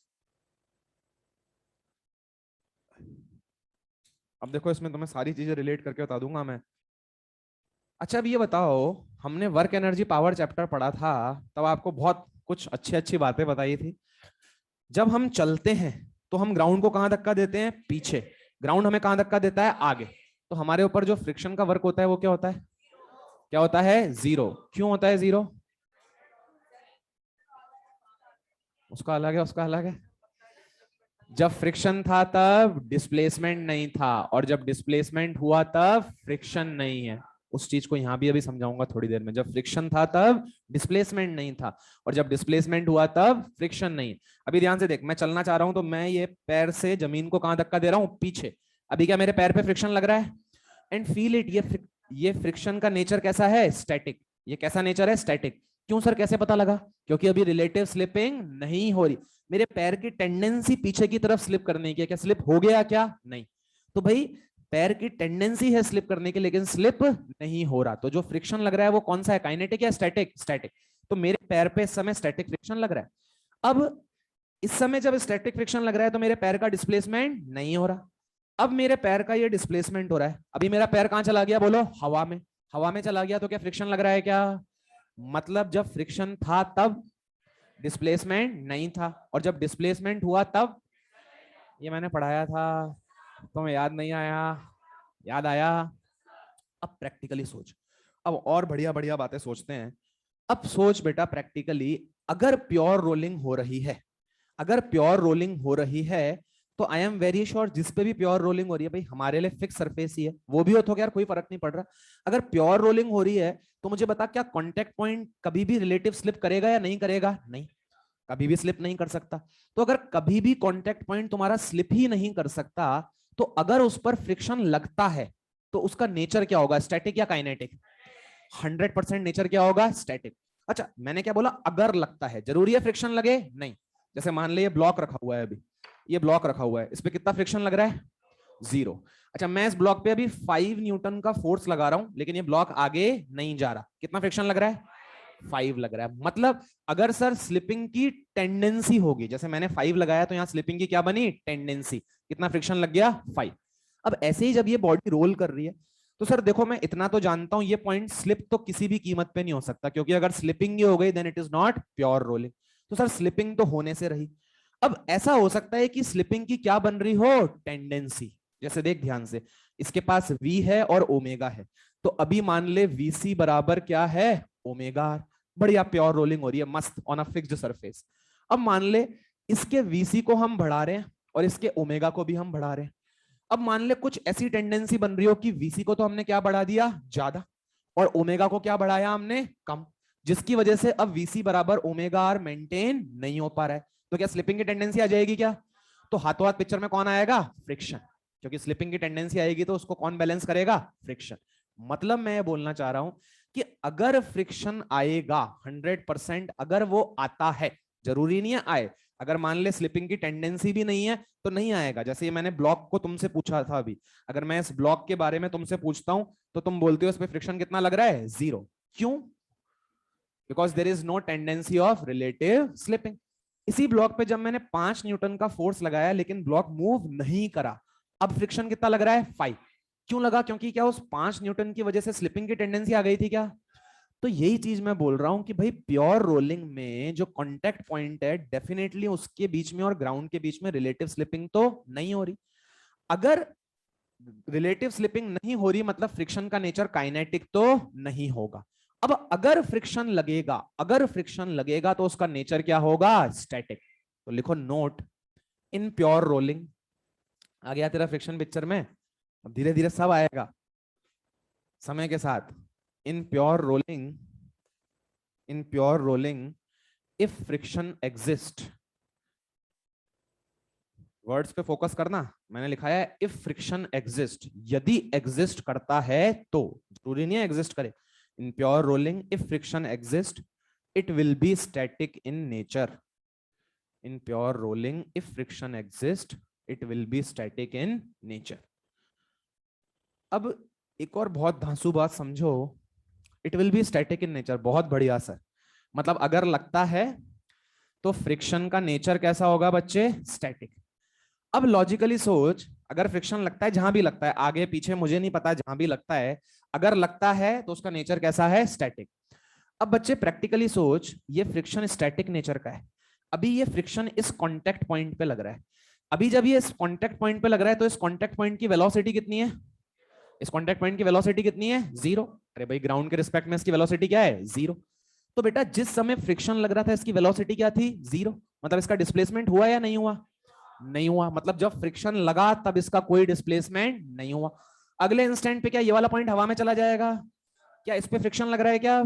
अब देखो इसमें तुम्हें सारी चीजें रिलेट करके बता दूंगा मैं। अच्छा अब ये बताओ, हमने वर्क एनर्जी पावर चैप्टर पढ़ा था, तब आपको बहुत कुछ अच्छी अच्छी बातें बताई थी। जब हम चलते हैं तो हम ग्राउंड को कहां धक्का देते हैं? पीछे। ग्राउंड हमें कहां धक्का देता है? आगे। तो हमारे ऊपर जो फ्रिक्शन का वर्क होता है वो क्या होता है? क्या होता है? जीरो। क्यों होता है जीरो? उसका अलग है, उसका अलग है। जब फ्रिक्शन था तब डिस्प्लेसमेंट नहीं था, और जब डिस्प्लेसमेंट हुआ तब फ्रिक्शन नहीं है। उस चीज को यहां भी अभी समझाऊंगा थोड़ी देर में। जब फ्रिक्शन था तब डिस्प्लेसमेंट नहीं था, और जब डिस्प्लेसमेंट हुआ तब फ्रिक्शन नहीं। अभी ध्यान से देख, मैं चलना चाह रहा हूं तो मैं ये पैर से जमीन को कहां धक्का दे रहा हूं? पीछे। अभी क्या मेरे पैर पे फ्रिक्शन लग रहा है? एंड फील इट, ये फ्रिक्शन का नेचर कैसा है? स्टैटिक। ये कैसा नेचर है? स्टैटिक। क्यों सर, कैसे पता लगा? क्योंकि अभी रिलेटिव स्लिपिंग नहीं हो रही। मेरे पैर की टेंडेंसी पीछे की तरफ स्लिप करने की है, क्या स्लिप हो गया क्या? नहीं। तो भाई पैर की टेंडेंसी है स्लिप करने की, लेकिन स्लिप नहीं हो रहा। तो जो फ्रिक्शन लग रहा है वो कौन सा है? काइनेटिक या स्टैटिक? स्टैटिक। तो मेरे पैर पे इस समय स्टैटिक फ्रिक्शन लग रहा है। अब इस समय जब स्टैटिक फ्रिक्शन लग रहा है तो मेरे पैर का डिस्प्लेसमेंट नहीं हो रहा। अब मेरे पैर का ये डिस्प्लेसमेंट हो रहा है। अभी मेरा पैर कहां चला गया? बोलो, हवा में। हवा में चला गया तो क्या फ्रिक्शन लग रहा है क्या? मतलब जब फ्रिक्शन था तब डिस्प्लेसमेंट नहीं था, और जब डिस्प्लेसमेंट हुआ तब, ये मैंने पढ़ाया था, तुम्हें याद नहीं आया? याद आया? अब प्रैक्टिकली सोच। अब और बढ़िया बढ़िया बातें सोचते हैं। अब सोच बेटा प्रैक्टिकली, अगर प्योर रोलिंग हो रही है, अगर प्योर रोलिंग हो रही है तो आई एम वेरी श्योर जिस पे भी प्योर रोलिंग हो रही है भाई हमारे लिए फिक्स सरफेस ही है, वो भी हो तो यार कोई फर्क नहीं पड़ रहा। अगर प्योर रोलिंग हो रही है तो मुझे बता, क्या कांटेक्ट पॉइंट कभी भी रिलेटिव स्लिप करेगा या नहीं करेगा? नहीं, कभी भी स्लिप नहीं कर सकता। तो अगर कभी भी कांटेक्ट पॉइंट तुम्हारा स्लिप ही नहीं कर सकता, तो अगर उस पर फ्रिक्शन लगता है तो उसका नेचर क्या होगा? स्टैटिक या काइनेटिक? 100% नेचर क्या होगा? स्टैटिक। अच्छा मैंने क्या बोला? अगर लगता है, जरूरी है फ्रिक्शन लगे? नहीं। जैसे मान ले ये ब्लॉक रखा हुआ है, अभी ये ब्लॉक रखा हुआ है, इस पे कितना फ्रिक्शन लग रहा है? जीरो। अच्छा मैं इस ब्लॉक पे अभी 5 न्यूटन का फोर्स लगा रहा हूं, लेकिन ये ब्लॉक आगे नहीं जा रहा, कितना फ्रिक्शन लग रहा है? 5 लग रहा है। मतलब अगर सर स्लिपिंग की टेंडेंसी होगी, जैसे मैंने 5 लगाया तो यहां स्लिपिंग की क्या बनी? टेंडेंसी। कितना फ्रिक्शन लग गया? 5। अब ऐसे ही जब ये बॉडी रोल कर रही है तो सर देखो, मैं इतना तो जानता हूं ये पॉइंट स्लिप तो किसी भी कीमत पे नहीं हो सकता, क्योंकि अगर स्लिपिंग ही हो गई then it is not pure rolling. तो सर स्लिपिंग तो होने से रही। अब ऐसा हो सकता है कि स्लिपिंग की क्या बन रही हो? टेंडेंसी। जैसे देख ध्यान से, इसके पास v है और ओमेगा है, तो अभी मान ले vc बराबर क्या है? Omega R. बढ़िया प्योर रोलिंग हो रही है, मस्त ऑन अ फिक्स्ड सरफेस। अब मान ले इसके vc को हम बढ़ा रहे हैं और इसके ओमेगा को भी हम बढ़ा रहे हैं। अब मान ले कुछ ऐसी टेंडेंसी बन रही हो कि vc को तो हमने क्या बढ़ा दिया? ज्यादा, और ओमेगा को क्या बढ़ाया हमने? कम, जिसकी वजह से अब vc बराबर ओमेगा आर मेंटेन नहीं हो पा रहा है। तो क्या स्लिपिंग की टेंडेंसी आ जाएगी क्या? तो हाथों हाथ पिक्चर में कौन आएगा? फ्रिक्शन। क्योंकि स्लिपिंग की टेंडेंसी आएगी तो उसको कौन बैलेंस करेगा? फ्रिक्शन। मतलब मैं बोलना चाह रहा हूं कि अगर फ्रिक्शन आएगा 100%, अगर वो आता है, जरूरी नहीं है आए, अगर मान ले स्लिपिंग की टेंडेंसी भी नहीं है तो नहीं आएगा। जैसे ये मैंने ब्लॉक को तुमसे पूछा था अभी, अगर मैं इस ब्लॉक के बारे में तुमसे पूछता हूं तो तुम बोलते हो इस पे फ्रिक्शन कितना लग रहा है, 0। क्यों? Because there is no tendency of relative slipping. इसी ब्लॉक पे जब मैंने 5 न्यूटन का फोर्स लगाया लेकिन ब्लॉक मूव नहीं करा, अब फ्रिक्शन कितना लग रहा है, 5। क्यों लगा? क्योंकि क्या उस 5 न्यूटन की वजह से स्लिपिंग की टेंडेंसी आ गई थी क्या? तो यही चीज मैं बोल रहा हूं कि भाई प्योर रोलिंग में जो कांटेक्ट पॉइंट है डेफिनेटली उसके बीच में और ग्राउंड के बीच में रिलेटिव स्लिपिंग तो नहीं हो रही। अगर रिलेटिव स्लिपिंग नहीं हो रही मतलब फ्रिक्शन का नेचर काइनेटिक तो नहीं होगा। अब अगर फ्रिक्शन लगेगा, अगर फ्रिक्शन लगेगा तो उसका नेचर क्या होगा, स्टैटिक। तो लिखो नोट, इन प्योर रोलिंग। आ गया तेरा फ्रिक्शन पिक्चर में? अब धीरे धीरे सब आएगा समय के साथ। In pure rolling if friction exist, words पे फोकस करना, मैंने लिखा है इफ फ्रिक्शन एग्जिस्ट, यदि एग्जिस्ट करता है तो, जरूरी नहीं है एग्जिस्ट करे। In pure rolling if friction exist it will be static in nature. In pure rolling if friction exist it will be static in nature. अब एक और बहुत धांसू बात समझो, it will be static in nature, बहुत बढ़िया sir. मतलब अगर लगता है तो फ्रिक्शन का नेचर कैसा होगा बच्चे, स्टैटिक। अब लॉजिकली सोच, अगर फ्रिक्शन लगता है जहां भी लगता है, आगे पीछे मुझे नहीं पता, जहां भी लगता है, अगर लगता है तो उसका नेचर कैसा है, स्टैटिक। अब बच्चे प्रैक्टिकली सोच, ये फ्रिक्शन स्टैटिक नेचर का है। अभी ये फ्रिक्शन इस कांटेक्ट पॉइंट पे लग रहा है। अभी जब ये इस कांटेक्ट पॉइंट पे लग रहा है तो इस कांटेक्ट पॉइंट की वेलोसिटी कितनी है, इस कांटेक्ट पॉइंट की वेलोसिटी कितनी है, 0। अरे भाई ग्राउंड के रिस्पेक्ट में इसकी वेलोसिटी क्या है, 0। तो बेटा जिस समय फ्रिक्शन लग रहा था इसकी वेलोसिटी क्या थी, 0। मतलब इसका डिस्प्लेसमेंट हुआ या नहीं हुआ, नहीं हुआ। मतलब जब फ्रिक्शन लगा तब इसका कोई डिस्प्लेसमेंट नहीं हुआ। अगले इंस्टेंट पे क्या ये वाला पॉइंट हवा में चला जाएगा? क्या इस पे फ्रिक्शन लग रहा है क्या?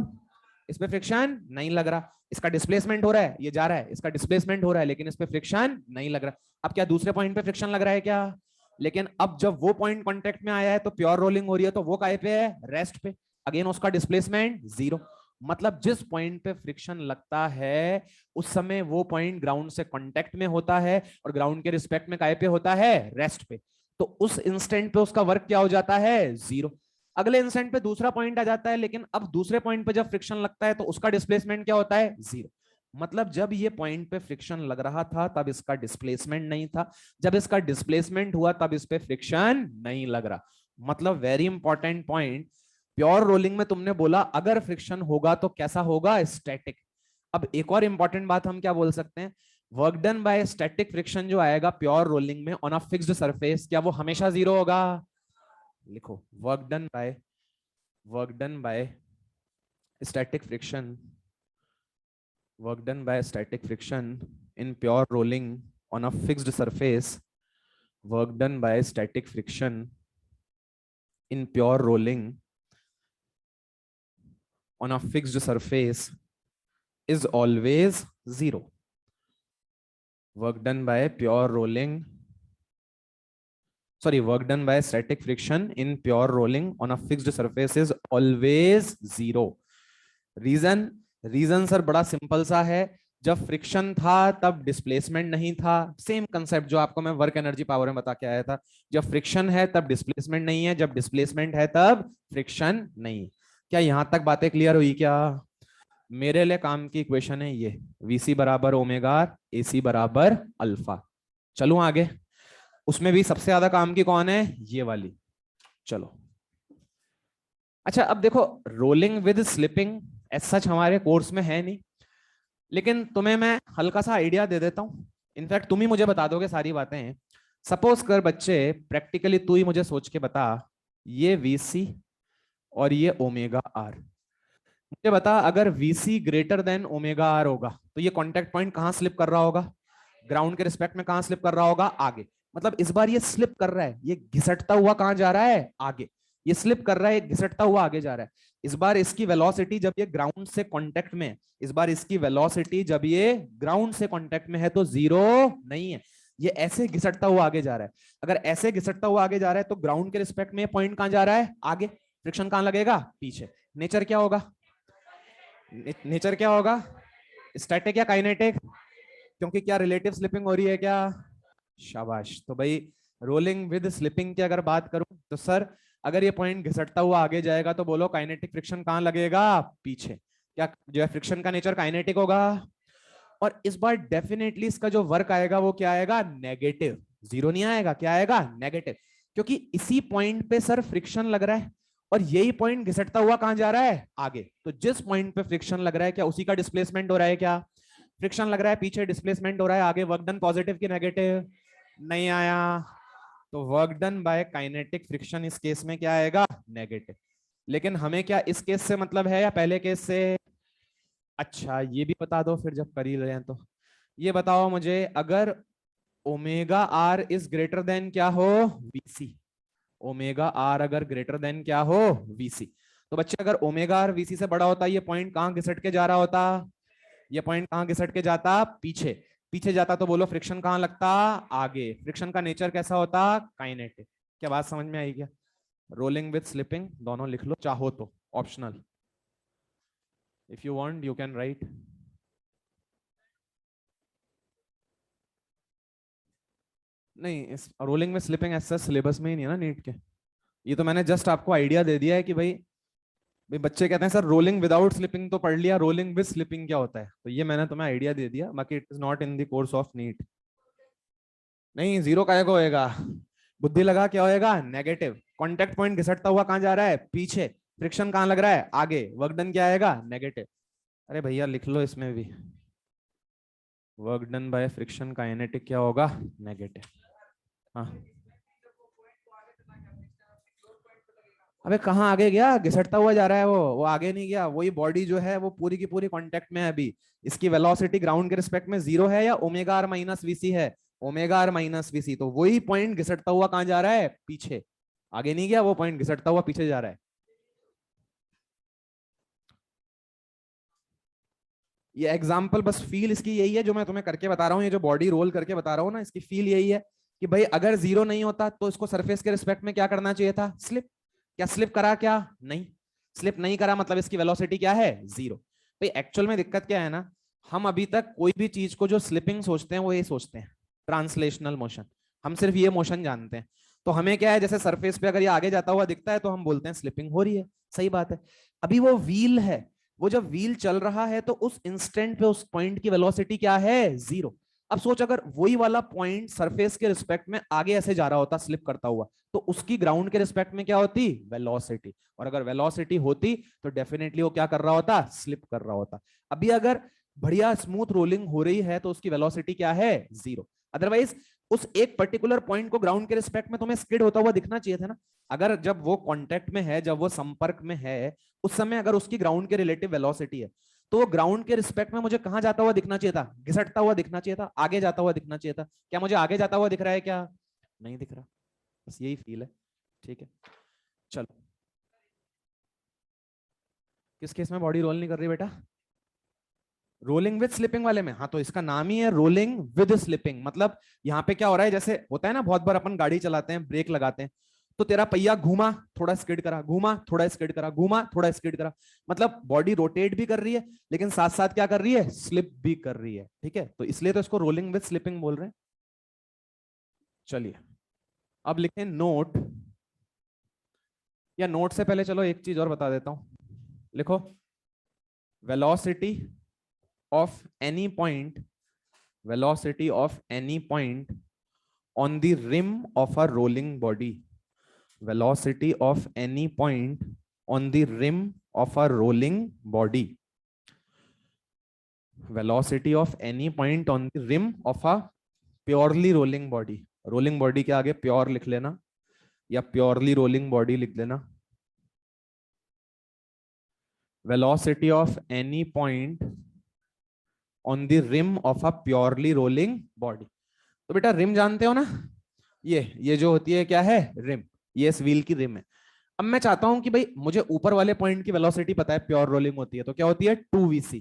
इस पे फ्रिक्शन नहीं लग रहा। इसका डिस्प्लेसमेंट हो रहा है, ये जा रहा है, इसका डिस्प्लेसमेंट हो रहा है, लेकिन इस पे फ्रिक्शन नहीं लग रहा। अब क्या दूसरे पॉइंट पे फ्रिक्शन लग रहा है क्या? लेकिन अब जब वो पॉइंट कांटेक्ट में आया है तो प्योर रोलिंग हो रही है, तो वो काहे पे है, रेस्ट पे। अगेन उसका डिस्प्लेसमेंट 0। मतलब जिस पॉइंट पे फ्रिक्शन लगता है उस समय वो पॉइंट ग्राउंड से कांटेक्ट में होता है और ग्राउंड के रिस्पेक्ट में काहे पे होता है, रेस्ट पे। तो उस इंस्टेंट पे उसका वर्क क्या हो जाता है, 0। अगले इंस्टेंट पे दूसरा पॉइंट आ जाता है, लेकिन अब दूसरे पॉइंट पे जब फ्रिक्शन लगता है तो उसका डिस्प्लेसमेंट क्या होता है, 0। मतलब जब ये पॉइंट पे फ्रिक्शन लग रहा था तब इसका डिस्प्लेसमेंट नहीं था, जब इसका डिस्प्लेसमेंट हुआ तब इस पे फ्रिक्शन नहीं लग रहा। मतलब very important point, pure rolling में तुमने बोला अगर फ्रिक्शन होगा तो कैसा होगा, स्टैटिक। अब एक और इंपॉर्टेंट बात हम क्या बोल सकते हैं, work done by static friction जो आएगा प्योर रोलिंग में ऑन अ फिक्स्ड सरफेस, क्या वो हमेशा 0 होगा? लिखो work done by static friction, work done by static friction in pure rolling on a fixed surface, work done by static friction in pure rolling on a fixed surface is always 0. Work done by pure rolling, sorry, work done by static friction in pure rolling on a fixed surface is always 0. Reason sir बड़ा simple सा है, जब friction था तब displacement नहीं था। Same concept जो आपको मैं वर्क एनर्जी पावर में बता के आया था, जब फ्रिक्शन है तब डिस्प्लेसमेंट नहीं है, जब डिस्प्लेसमेंट है तब फ्रिक्शन नहीं। क्या यहां तक बातें क्लियर हुई क्या? मेरे लिए काम की इक्वेशन है ये, वीसी बराबर ओमेगा एसी बराबर अल्फा। चलो आगे, उसमें भी सबसे ज्यादा काम की कौन है, ये वाली। चलो अच्छा, अब देखो rolling with slipping as such हमारे कोर्स में है नहीं, लेकिन तुम्हें मैं हल्का सा आइडिया दे देता हूं। इनफैक्ट तुम ही मुझे बता दोगे सारी बातें। सपोज कर बच्चे, प्रैक्टिकली तू ही मुझे सोच के बता, ये वीसी और ये ओमेगा आर। मुझे बता अगर VC greater than omega R होगा तो ये कॉन्टेक्ट पॉइंट कहां स्लिप कर रहा होगा, ग्राउंड के रिस्पेक्ट में कहां स्लिप कर रहा होगा, आगे। मतलब इस बार ये स्लिप कर रहा है, ये घिसटता हुआ कहां जा रहा है, आगे। ये स्लिप कर रहा है, घिसटता हुआ आगे जा रहा है। इस बार इसकी वेलोसिटी जब ये ग्राउंड से कांटेक्ट में, इस बार इसकी वेलोसिटी जब ये ग्राउंड से कांटेक्ट में है तो 0 नहीं है, ये ऐसे घिसटता हुआ आगे जा रहा है। अगर ऐसे घिसटता हुआ आगे जा रहा है तो ग्राउंड के रिस्पेक्ट में पॉइंट कहां जा रहा है, आगे। फ्रिक्शन कहां लगेगा, पीछे। नेचर क्या होगा, नेचर क्या होगा, स्टैटिक या काइनेटिक? क्योंकि क्या रिलेटिव स्लिपिंग हो रही है क्या? शाबाश। तो भाई रोलिंग विद स्लिपिंग की अगर बात करूं तो सर अगर ये पॉइंट घिसटता हुआ आगे जाएगा तो बोलो काइनेटिक फ्रिक्शन कहां लगेगा? पीछे। क्या जो है फ्रिक्शन का नेचर काइनेटिक होगा, और इस बार डेफिनेटली इसका जो वर्क आएगा वो क्या आएगा? नेगेटिव। जीरो नहीं आएगा, क्या आएगा? नेगेटिव। क्योंकि इसी पॉइंट पे सर फ्रिक्शन लग रहा है और यही पॉइंट घिसटता हुआ कहां जा रहा है? आगे। तो जिस पॉइंट पे फ्रिक्शन लग रहा है क्या उसी का डिस्प्लेसमेंट हो रहा है? क्या फ्रिक्शन लग रहा है, पीछे डिस्प्लेसमेंट हो रहा है, आगे वर्क डन पॉजिटिव की नेगेटिव? नहीं आया। तो work done by kinetic friction इस केस में क्या आएगा? नेगेटिव। लेकिन हमें क्या इस केस से मतलब है या पहले केस से? अच्छा ये भी बता दो फिर जब कर ही रहे हैं तो। ये बताओ मुझे, अगर omega R is greater than क्या हो? वीसी। ओमेगा आर अगर ग्रेटर देन क्या हो? वीसी। तो बच्चे अगर ओमेगा आर वीसी से बड़ा होता ये पॉइंट कहां घिसट के जा रहा होता? ये पॉइंट कहां घिसट के जाता? पीछे। पीछे जाता तो बोलो फ्रिक्शन कहां लगता? आगे। फ्रिक्शन का नेचर कैसा होता? काइनेटिक। क्या बात समझ में आई क्या? रोलिंग विथ स्लिपिंग दोनों लिख लो चाहो तो, optional. If you want you can write. नहीं, इस रोलिंग में स्लिपिंग ऐसा सिलेबस में ही नहीं है ना नीट के। ये तो मैंने जस्ट आपको आइडिया दे दिया है कि भाई बच्चे कहते हैं सर रोलिंग विदाउट स्लिपिंग तो पढ़ लिया, रोलिंग विद स्लिपिंग क्या होता है, तो ये मैंने तुम्हें आइडिया दे दिया, बाकी it is not in the course of NEET. नहीं, जीरो का होएगा, बुद्धि लगा क्या होएगा? नेगेटिव। कॉन्टेक्ट पॉइंट घिसटता हुआ कहां जा रहा है? पीछे। फ्रिक्शन कहां लग रहा है? आगे। वर्क डन क्या आएगा? नेगेटिव। अरे भैया लिख लो इसमें भी, work done by friction kinetic क्या होगा? नेगेटिव। हाँ। अबे कहाँ आगे गया? घिसटता हुआ जा रहा है वो आगे नहीं गया। वही बॉडी जो है वो पूरी की पूरी कांटेक्ट में है अभी। इसकी वेलोसिटी ग्राउंड के रिस्पेक्ट में जीरो है या ओमेगा आर माइनस वीसी है? Omega R minus VC. तो वही पॉइंट घिसटता हुआ कहां जा रहा है? पीछे। आगे नहीं गया, वो पॉइंट घिसटता हुआ पीछे जा रहा है। ये एग्जाम्पल बस फील इसकी यही है जो मैं तुम्हें करके बता रहा हूँ, ये जो बॉडी रोल करके बता रहा हूँ ना, इसकी फील यही है कि भाई अगर जीरो नहीं होता तो इसको सरफेस के रिस्पेक्ट में क्या करना चाहिए था? स्लिप। क्या स्लिप करा? क्या नहीं स्लिप नहीं करा, मतलब इसकी वेलोसिटी क्या है? जीरो। भाई एक्चुअल में दिक्कत क्या है ना, हम अभी तक कोई भी चीज को जो स्लिपिंग सोचते हैं वो ये सोचते हैं ट्रांसलेशनल मोशन। हम सिर्फ ये मोशन जानते हैं। तो हमें क्या है, जैसे सरफेस पे अगर ये आगे जाता हुआ दिखता है तो हम बोलते हैं स्लिपिंग हो रही है। सही बात है। अभी वो व्हील है, वो जब व्हील चल रहा है तो उस इंस्टेंट पे उस पॉइंट की वेलोसिटी क्या है? जीरो। अब सोच अगर वही वाला पॉइंट सरफेस के रिस्पेक्ट में आगे ऐसे जा रहा होता स्लिप करता हुआ, तो उसकी ग्राउंड के रिस्पेक्ट में क्या होती? वेलोसिटी। और अगर वेलोसिटी होती तो डेफिनेटली वो क्या कर रहा होता? स्लिप कर रहा होता। अभी अगर बढ़िया स्मूथ रोलिंग हो रही है तो उसकी वेलोसिटी क्या है? जीरो। अदरवाइज उस एक पर्टिकुलर पॉइंट को ग्राउंड के रिस्पेक्ट में तुम्हें स्किड होता हुआ दिखना चाहिए था ना। अगर जब वो कांटेक्ट में है, जब वो संपर्क में है, उस समय अगर उसकी ग्राउंड के रिलेटिव वेलोसिटी है तो वो ग्राउंड के रिस्पेक्ट में मुझे कहां जाता हुआ दिखना चाहिए था? घिसटता हुआ दिखना चाहिए था, आगे जाता हुआ दिखना चाहिए था। क्या मुझे आगे जाता हुआ दिख रहा है? क्या नहीं दिख रहा? बस यही फील है। ठीक है, चलो। किस केस में बॉडी रोल नहीं कर रही बेटा? रोलिंग विद स्लिपिंग वाले में। हाँ, तो इसका नाम ही है रोलिंग विद स्लिपिंग। मतलब यहाँ पे क्या हो रहा है, जैसे होता है ना बहुत बार अपन गाड़ी चलाते हैं, ब्रेक लगाते हैं, तो तेरा पहिया घूमा, थोड़ा स्किड करा, घूमा, थोड़ा स्किड करा, घूमा, थोड़ा स्किड करा। मतलब बॉडी रोटेट भी कर रही है लेकिन साथ साथ क्या कर रही है? स्लिप भी कर रही है। ठीक है, तो इसलिए तो इसको रोलिंग विद स्लिपिंग बोल रहे हैं। चलिए अब लिखें नोट, या नोट से पहले चलो एक चीज और बता देता हूं। लिखो velocity of any point, velocity of any point on the rim of a rolling body, velocity of any point on the rim of a rolling body, velocity of any point on the rim of a purely rolling body. rolling body के आगे pure लिख लेना या purely rolling body लिख देना। velocity of any point on the rim of a purely rolling body। तो बेटा rim जानते हो ना, ये जो होती है क्या है? रिम। ये इस व्हील की रिम है। अब मैं चाहता हूं कि भाई मुझे ऊपर वाले पॉइंट की वेलोसिटी पता है, प्योर रोलिंग होती है तो क्या होती है? 2vc।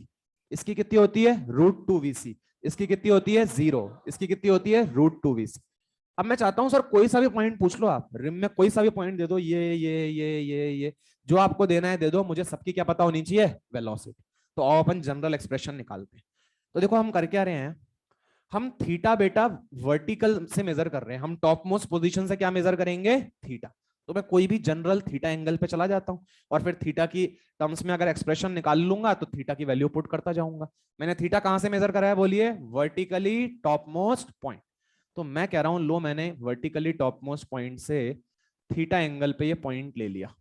इसकी कितनी होती है? √2vc। इसकी कितनी होती है? 0। इसकी कितनी होती है? √2vc। अब मैं चाहता हूं सर कोई सा भी पॉइंट पूछ लो आप, रिम में कोई सा भी पॉइंट दे दो, ये जो आपको देना है दे दो, मुझे सबकी क्या पता होनी चाहिए? वेलोसिटी। तो आओ अपन जनरल एक्सप्रेशन निकालते हैं। तो देखो हम कर क्या रहे हैं, हम थीटा बेटा वर्टिकल से मेजर कर रहे हैं, हम टॉप मोस्ट पोजीशन से क्या मेजर करेंगे, थीटा। तो मैं कोई भी जनरल थीटा एंगल पे चला जाता हूं और फिर थीटा की टर्म्स में अगर एक्सप्रेशन निकाल लूंगा तो थीटा की वैल्यू पुट करता जाऊंगा। मैंने थीटा कहां से मेजर करा है बोलिए, वर्टिकली टॉप मोस्ट पॉइंट। तो मैं कह रहा हूं लो मैंने वर्टिकली टॉप मोस्ट पॉइंट से थीटा एंगल पे ये पॉइंट ले लिया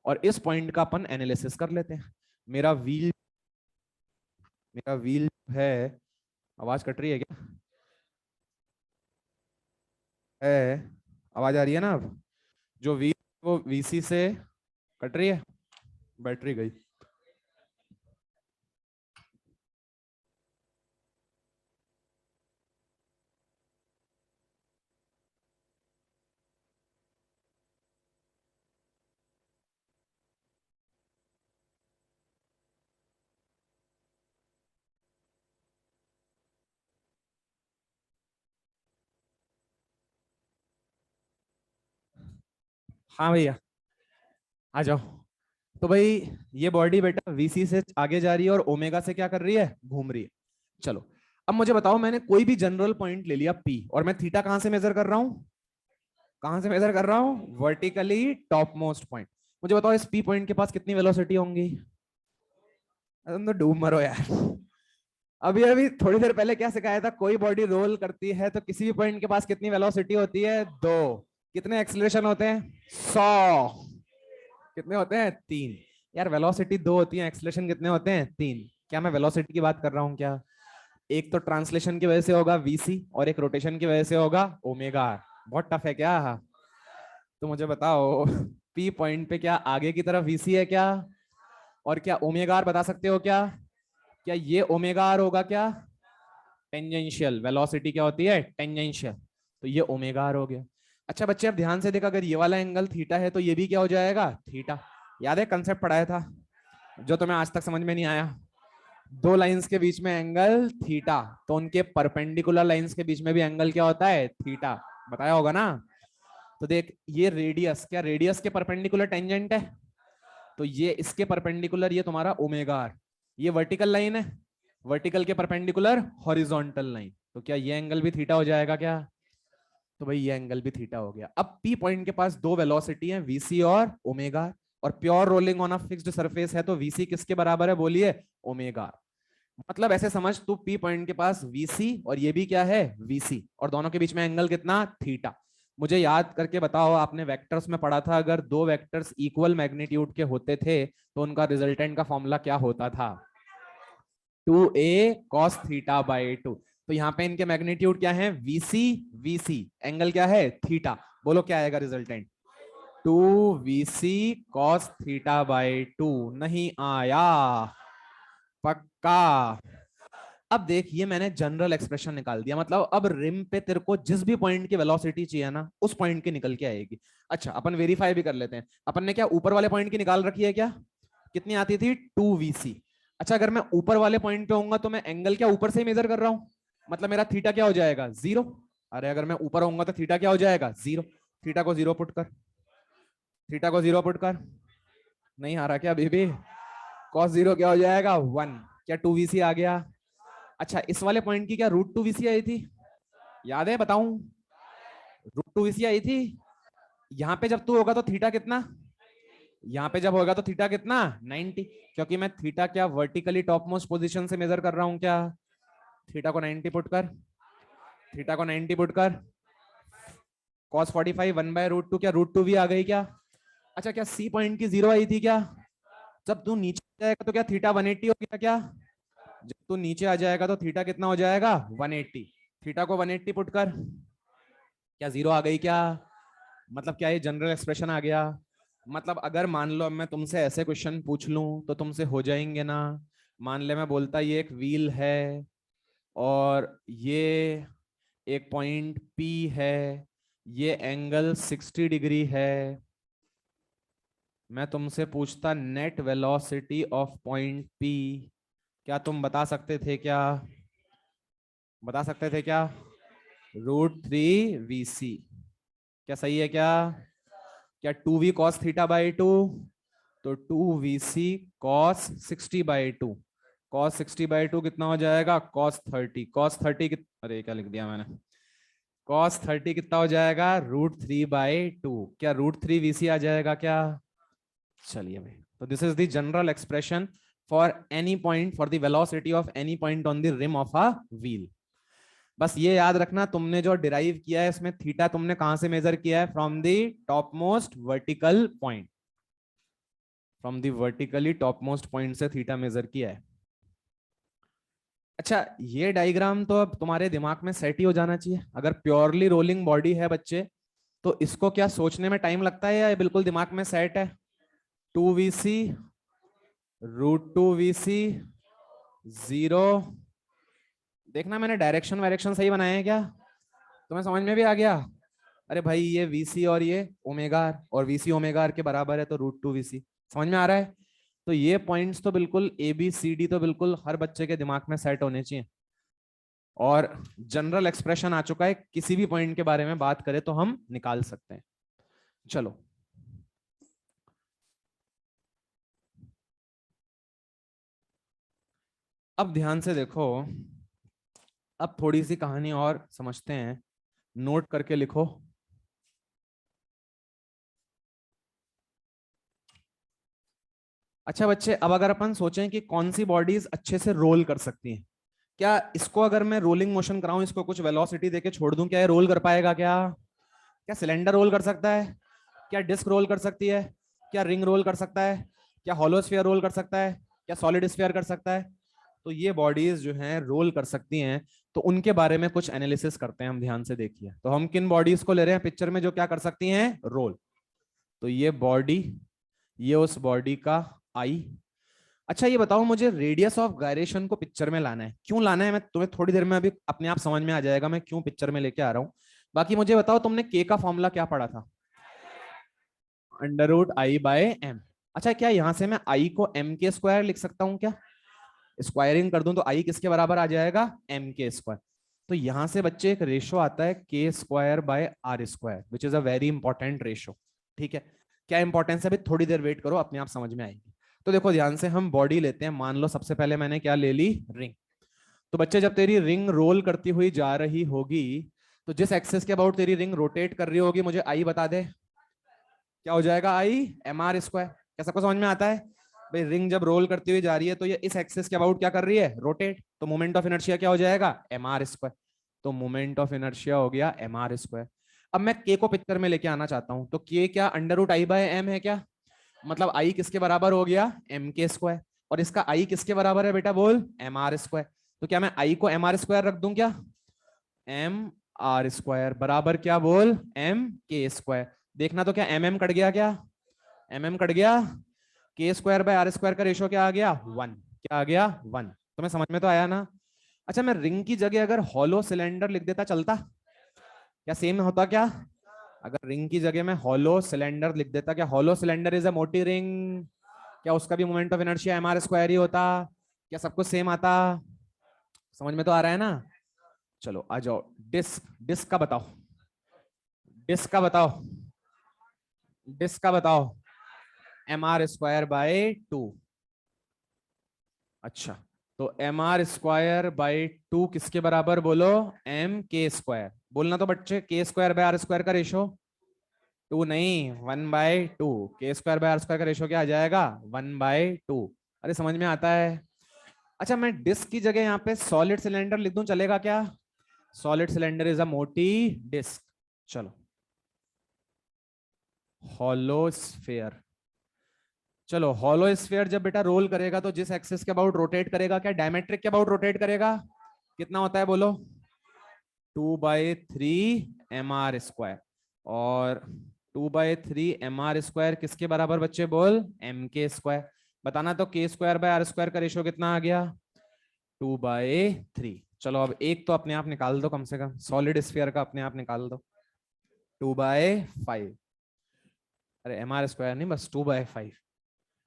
और इस पॉइंट का अपन एनालिसिस कर लेते हैं। मेरा व्हील है, आवाज कट रही है क्या, है आवाज आ रही है ना अब, जो व्हील वो वीसी से कट रही है, बैटरी गई। हाँ भैया आ जाओ। तो भाई ये बॉडी बेटा वीसी से आगे जा रही है और ओमेगा से क्या कर रही है, घूम रही है। चलो अब मुझे बताओ, मैंने कोई भी जनरल पॉइंट ले लिया पी और मैं थीटा कहां से मेजर कर रहा हूं, कहां से मेजर कर रहा हूं, वर्टिकली टॉप मोस्ट पॉइंट। मुझे बताओ इस पी पॉइंट के पास कितनी वेलोसिटी होंगी, तुम तो डूब मरो यार। अभी अभी थोड़ी देर पहले क्या सिखाया था, कोई बॉडी रोल करती है तो किसी भी पॉइंट के पास कितनी वेलोसिटी होती है, 2। कितने एक्सीलरेशन होते हैं, 100। कितने होते हैं, 3। यार वेलोसिटी 2 होती है, एक्सीलरेशन कितने होते हैं, 3। क्या मैं वेलोसिटी की बात कर रहा हूँ क्या, एक तो ट्रांसलेशन की वजह से होगा वीसी और एक रोटेशन की वजह से होगा ओमेगा। बहुत टफ है क्या, तो मुझे बताओ पी पॉइंट पे क्या आगे की तरफ वीसी है क्या, और क्या ओमेगा बता सकते हो क्या, क्या ये ओमेगा आर होगा क्या, टेंजेंशियल वेलोसिटी क्या होती है, टेंजेंशियल। तो ये ओमेगा आर हो गया। अच्छा बच्चे अब ध्यान से देखा, अगर ये वाला एंगल थीटा है तो ये भी क्या हो जाएगा, थीटा। याद है कंसेप्ट पढ़ाया था जो तुम्हें आज तक समझ में नहीं आया, दो लाइंस के बीच में एंगल थीटा, तो उनके परपेंडिकुलर लाइंस के बीच में भी एंगल क्या होता है, थीटा। बताया होगा ना। तो देख ये रेडियस, क्या रेडियस के परपेंडिकुलर टेंजेंट है, तो ये इसके परपेंडिकुलर ये तुम्हारा ओमेगा आर। ये वर्टिकल लाइन है, वर्टिकल के परपेंडिकुलर हॉरिजॉन्टल लाइन, तो क्या ये एंगल भी थीटा हो जाएगा क्या, तो भाई ये एंगल भी थीटा हो गया। अब पी पॉइंट के पास दो वेलोसिटी है, वीसी और ओमेगा, और pure rolling on a fixed surface है तो वीसी किसके बराबर है बोलिए, ओमेगा। मतलब ऐसे समझ तू पी पॉइंट के पास वीसी और ये भी क्या है, वीसी, और दोनों के बीच में एंगल कितना, थीटा। मुझे याद करके बताओ, आपने वेक्टर्स में पढ़ा था, अगर दो वेक्टर्स इक्वल मैग्नीट्यूड के होते थे तो उनका रिजल्टेंट का फॉर्मूला क्या होता था, 2a cos थीटा बाई 2। तो यहाँ पे इनके मैग्नीट्यूड क्या है, वीसी वीसी, एंगल क्या है, थीटा। बोलो क्या आएगा resultant, 2vc cos theta by 2। नहीं आया, पक्का। अब देख ये मैंने जनरल एक्सप्रेशन निकाल दिया, मतलब अब रिम पे तेरे को जिस भी पॉइंट की वेलोसिटी चाहिए ना उस पॉइंट की निकल के आएगी। अच्छा अपन वेरीफाई भी कर लेते हैं, अपन ने क्या ऊपर वाले पॉइंट की निकाल रखी है क्या, कितनी आती थी, 2vc। अच्छा अगर मैं ऊपर वाले पॉइंट पे होऊंगा तो मैं एंगल क्या ऊपर से ही मेजर कर रहा हूं, मतलब मेरा थीटा क्या हो जाएगा, 0। अरे अगर मैं ऊपर होऊंगा तो थीटा क्या हो जाएगा, 0। थीटा को 0 पुट कर, थीटा को 0 पुट कर, नहीं आ रहा क्या बेबी, cos 0 क्या हो जाएगा, 1। क्या 2vc आ गया। अच्छा इस वाले पॉइंट की क्या √2vc आई थी, याद है बताऊं, √2vc आई थी। यहां पे जब तू होगा तो थीटा कितना, यहाँ पे जब होगा तो थीटा कितना, 90, क्योंकि मैं थीटा क्या वर्टिकली टॉप मोस्ट पोजीशन से मेजर कर रहा हूं क्या। थीटा को 90 पुट कर, थीटा को 90 पुट कर, cos 45 1/√2, क्या √2 भी आ गई क्या। अच्छा क्या सी पॉइंट की 0 आई थी क्या, जब तू नीचे जाएगा तो क्या थीटा 180 हो गया क्या, जब तू नीचे आ जाएगा तो थीटा कितना हो जाएगा, 180। थीटा को 180 पुट कर, क्या 0 आ गई क्या, मतलब क्या ये जनरल एक्सप्रेशन आ गया। मतलब अगर मान लो मैं तुमसे ऐसे क्वेश्चन पूछ लूं तो तुमसे हो जाएंगे ना। मान ले मैं बोलता ये एक व्हील है और ये एक पॉइंट पी है, ये एंगल 60 डिग्री है, मैं तुमसे पूछता net velocity of point P, क्या तुम बता सकते थे क्या, बता सकते थे क्या, √3vc। क्या सही है क्या, क्या 2v cos थीटा बाई 2, तो 2vc cos 60/2, cos 60/2 कितना हो जाएगा, cos 30। cos 30 अरे क्या लिख दिया मैंने, cos 30 कितना हो जाएगा, √3/2। क्या √3 VC आ जाएगा क्या? चलिए भाई, तो this is the general expression for any point, for the velocity of any point on the rim of a wheel. बस ये याद रखना, तुमने जो डिराइव किया है इसमें थीटा तुमने कहां से मेजर किया है, from the top most vertical point, from the vertically top most point से थीटा मेजर किया है। अच्छा, ये डायग्राम तो अब तुम्हारे दिमाग में सेट ही हो जाना चाहिए। अगर प्योरली रोलिंग बॉडी है बच्चे, तो इसको क्या सोचने में टाइम लगता है या ये बिल्कुल दिमाग में सेट है? 2VC √2VC 0। देखना मैंने डायरेक्शन वायरेक्शन सही बनाए हैं क्या, तुम्हें समझ में भी आ गया? अरे भाई ये VC और ये ओमेगा और VC ओमेगा आर के बराबर है, तो √2VC समझ में आ रहा है। तो ये पॉइंट्स तो बिल्कुल ABCD तो बिल्कुल हर बच्चे के दिमाग में सेट होने चाहिए। और जनरल एक्सप्रेशन आ चुका है, किसी भी पॉइंट के बारे में बात करें तो हम निकाल सकते हैं। चलो अब ध्यान से देखो, अब थोड़ी सी कहानी और समझते हैं, नोट करके लिखो। अच्छा बच्चे, अब अगर अपन सोचें कि कौन सी बॉडीज अच्छे से रोल कर सकती हैं, क्या इसको अगर मैं रोलिंग मोशन कराऊं, इसको कुछ वेलोसिटी देके छोड़ दूं, क्या ये रोल कर पाएगा क्या? क्या सिलेंडर रोल कर सकता है? क्या डिस्क रोल कर सकती है? क्या रिंग रोल कर सकता है? क्या हॉलो स्फीयर रोल कर सकता है? क्या सॉलिड स्फीयर कर सकता है? तो ये बॉडीज जो हैं रोल कर सकती हैं, तो उनके बारे में कुछ एनालिसिस करते हैं हम। ध्यान से देखिए, तो हम किन बॉडीज को ले रहे हैं पिक्चर में जो क्या कर सकती हैं, रोल। तो ये बॉडी, ये उस बॉडी का आई। अच्छा ये बताओ मुझे, रेडियस ऑफ गायरेशन को पिक्चर में लाना है, क्यों लाना है मैं तुम्हें थोड़ी देर में अभी अपने आप समझ में आ जाएगा मैं क्यों पिक्चर में लेके आ रहा हूं। बाकी मुझे बताओ, तुमने के का फॉर्मूला क्या पढ़ा था? √I/m। अच्छा, क्या यहां से मैं आई को m के स्क्वायर लिख सकता हूं क्या? स्क्वायरिंग कर दूं तो आई किसके बराबर आ जाएगा, m के स्क्वायर। तो यहां से बच्चे एक रेशो आता है k²/r², which is a very important ratio. ठीक है, क्या इंपॉर्टेंस है अभी थोड़ी देर वेट करो, अपने आप समझ में आएगी। तो देखो ध्यान से, हम बॉडी लेते हैं, मान लो सबसे पहले मैंने क्या ले ली, रिंग। तो बच्चे जब तेरी रिंग रोल करती हुई जा रही होगी, तो जिस एक्सेस के अबाउट तेरी रिंग रोटेट कर रही होगी, मुझे आई बता दे, क्या हो जाएगा, I mr²। क्या सबको समझ में आता है? भाई रिंग जब रोल करती हुई जा रही है तो ये इस एक्सेस के अबाउट क्या कर रही है, रोटेट, तो मोमेंट ऑफ इनर्शिया क्या हो जाएगा, mr²। तो मोमेंट ऑफ इनर्शिया हो गया mr²। अब मैं के को पिक्चर में लेके आना चाहता हूं, तो के क्या √I/m है क्या? मतलब आई किसके बराबर हो गया, m के स्क्वायर। और इसका आई किसके बराबर है बेटा, बोल, mr²। तो क्या मैं आई को mr² रख दूं क्या, mr² बराबर क्या, बोल, m के स्क्वायर। देखना तो क्या mm कट गया, क्या mm कट गया, k²/r² का रेशो क्या आ गया, 1। क्या आ गया, 1। तुम्हें समझ में तो आया ना? अच्छा, मैं रिंग की जगह अगर हॉलो सिलेंडर लिख देता, चलता? क्या सेम होता क्या? अगर रिंग की जगह मैं हॉलो सिलेंडर लिख देता, क्या हॉलो सिलेंडर इज अ मोटी रिंग, क्या उसका भी मोमेंट ऑफ इनर्शिया mr² ही होता? क्या सब कुछ सेम आता? समझ में तो आ रहा है ना? चलो आ जाओ, डिस्क, डिस्क का बताओ, डिस्क का बताओ, डिस्क का बताओ, mr²/2। अच्छा, तो mr²/2 किसके बराबर, बोलो, m के स्क्वायर। बोलना तो बच्चे, k²/r² का रेशो 2 नहीं, 1/2। k²/r² का रेशो क्या आ जाएगा, 1/2। अरे समझ में आता है? अच्छा, मैं डिस्क की जगह यहाँ पे सॉलिड सिलेंडर लिख दूं, चलेगा क्या? सॉलिड सिलेंडर इज अ मोटी डिस्क। चलो, हॉलो स्फीयर। चलो, हॉलो स्फीयर जब बेटा रोल करेगा तो जिस एक्सिस के अबाउट रोटेट करेगा, क्या डायमेट्रिक के अबाउट रोटेट करेगा? कितना होता है, बोलो, 2/3 mr²। और 2/3 mr² किसके बराबर बच्चे, बोल, m के स्क्वायर। बताना तो k²/r² का रेशियो कितना आ गया, 2/3। चलो अब एक तो अपने आप निकाल दो, कम से कम सॉलिड स्फीयर का अपने आप निकाल दो, 2/5। अरे mr² नहीं, बस 2/5।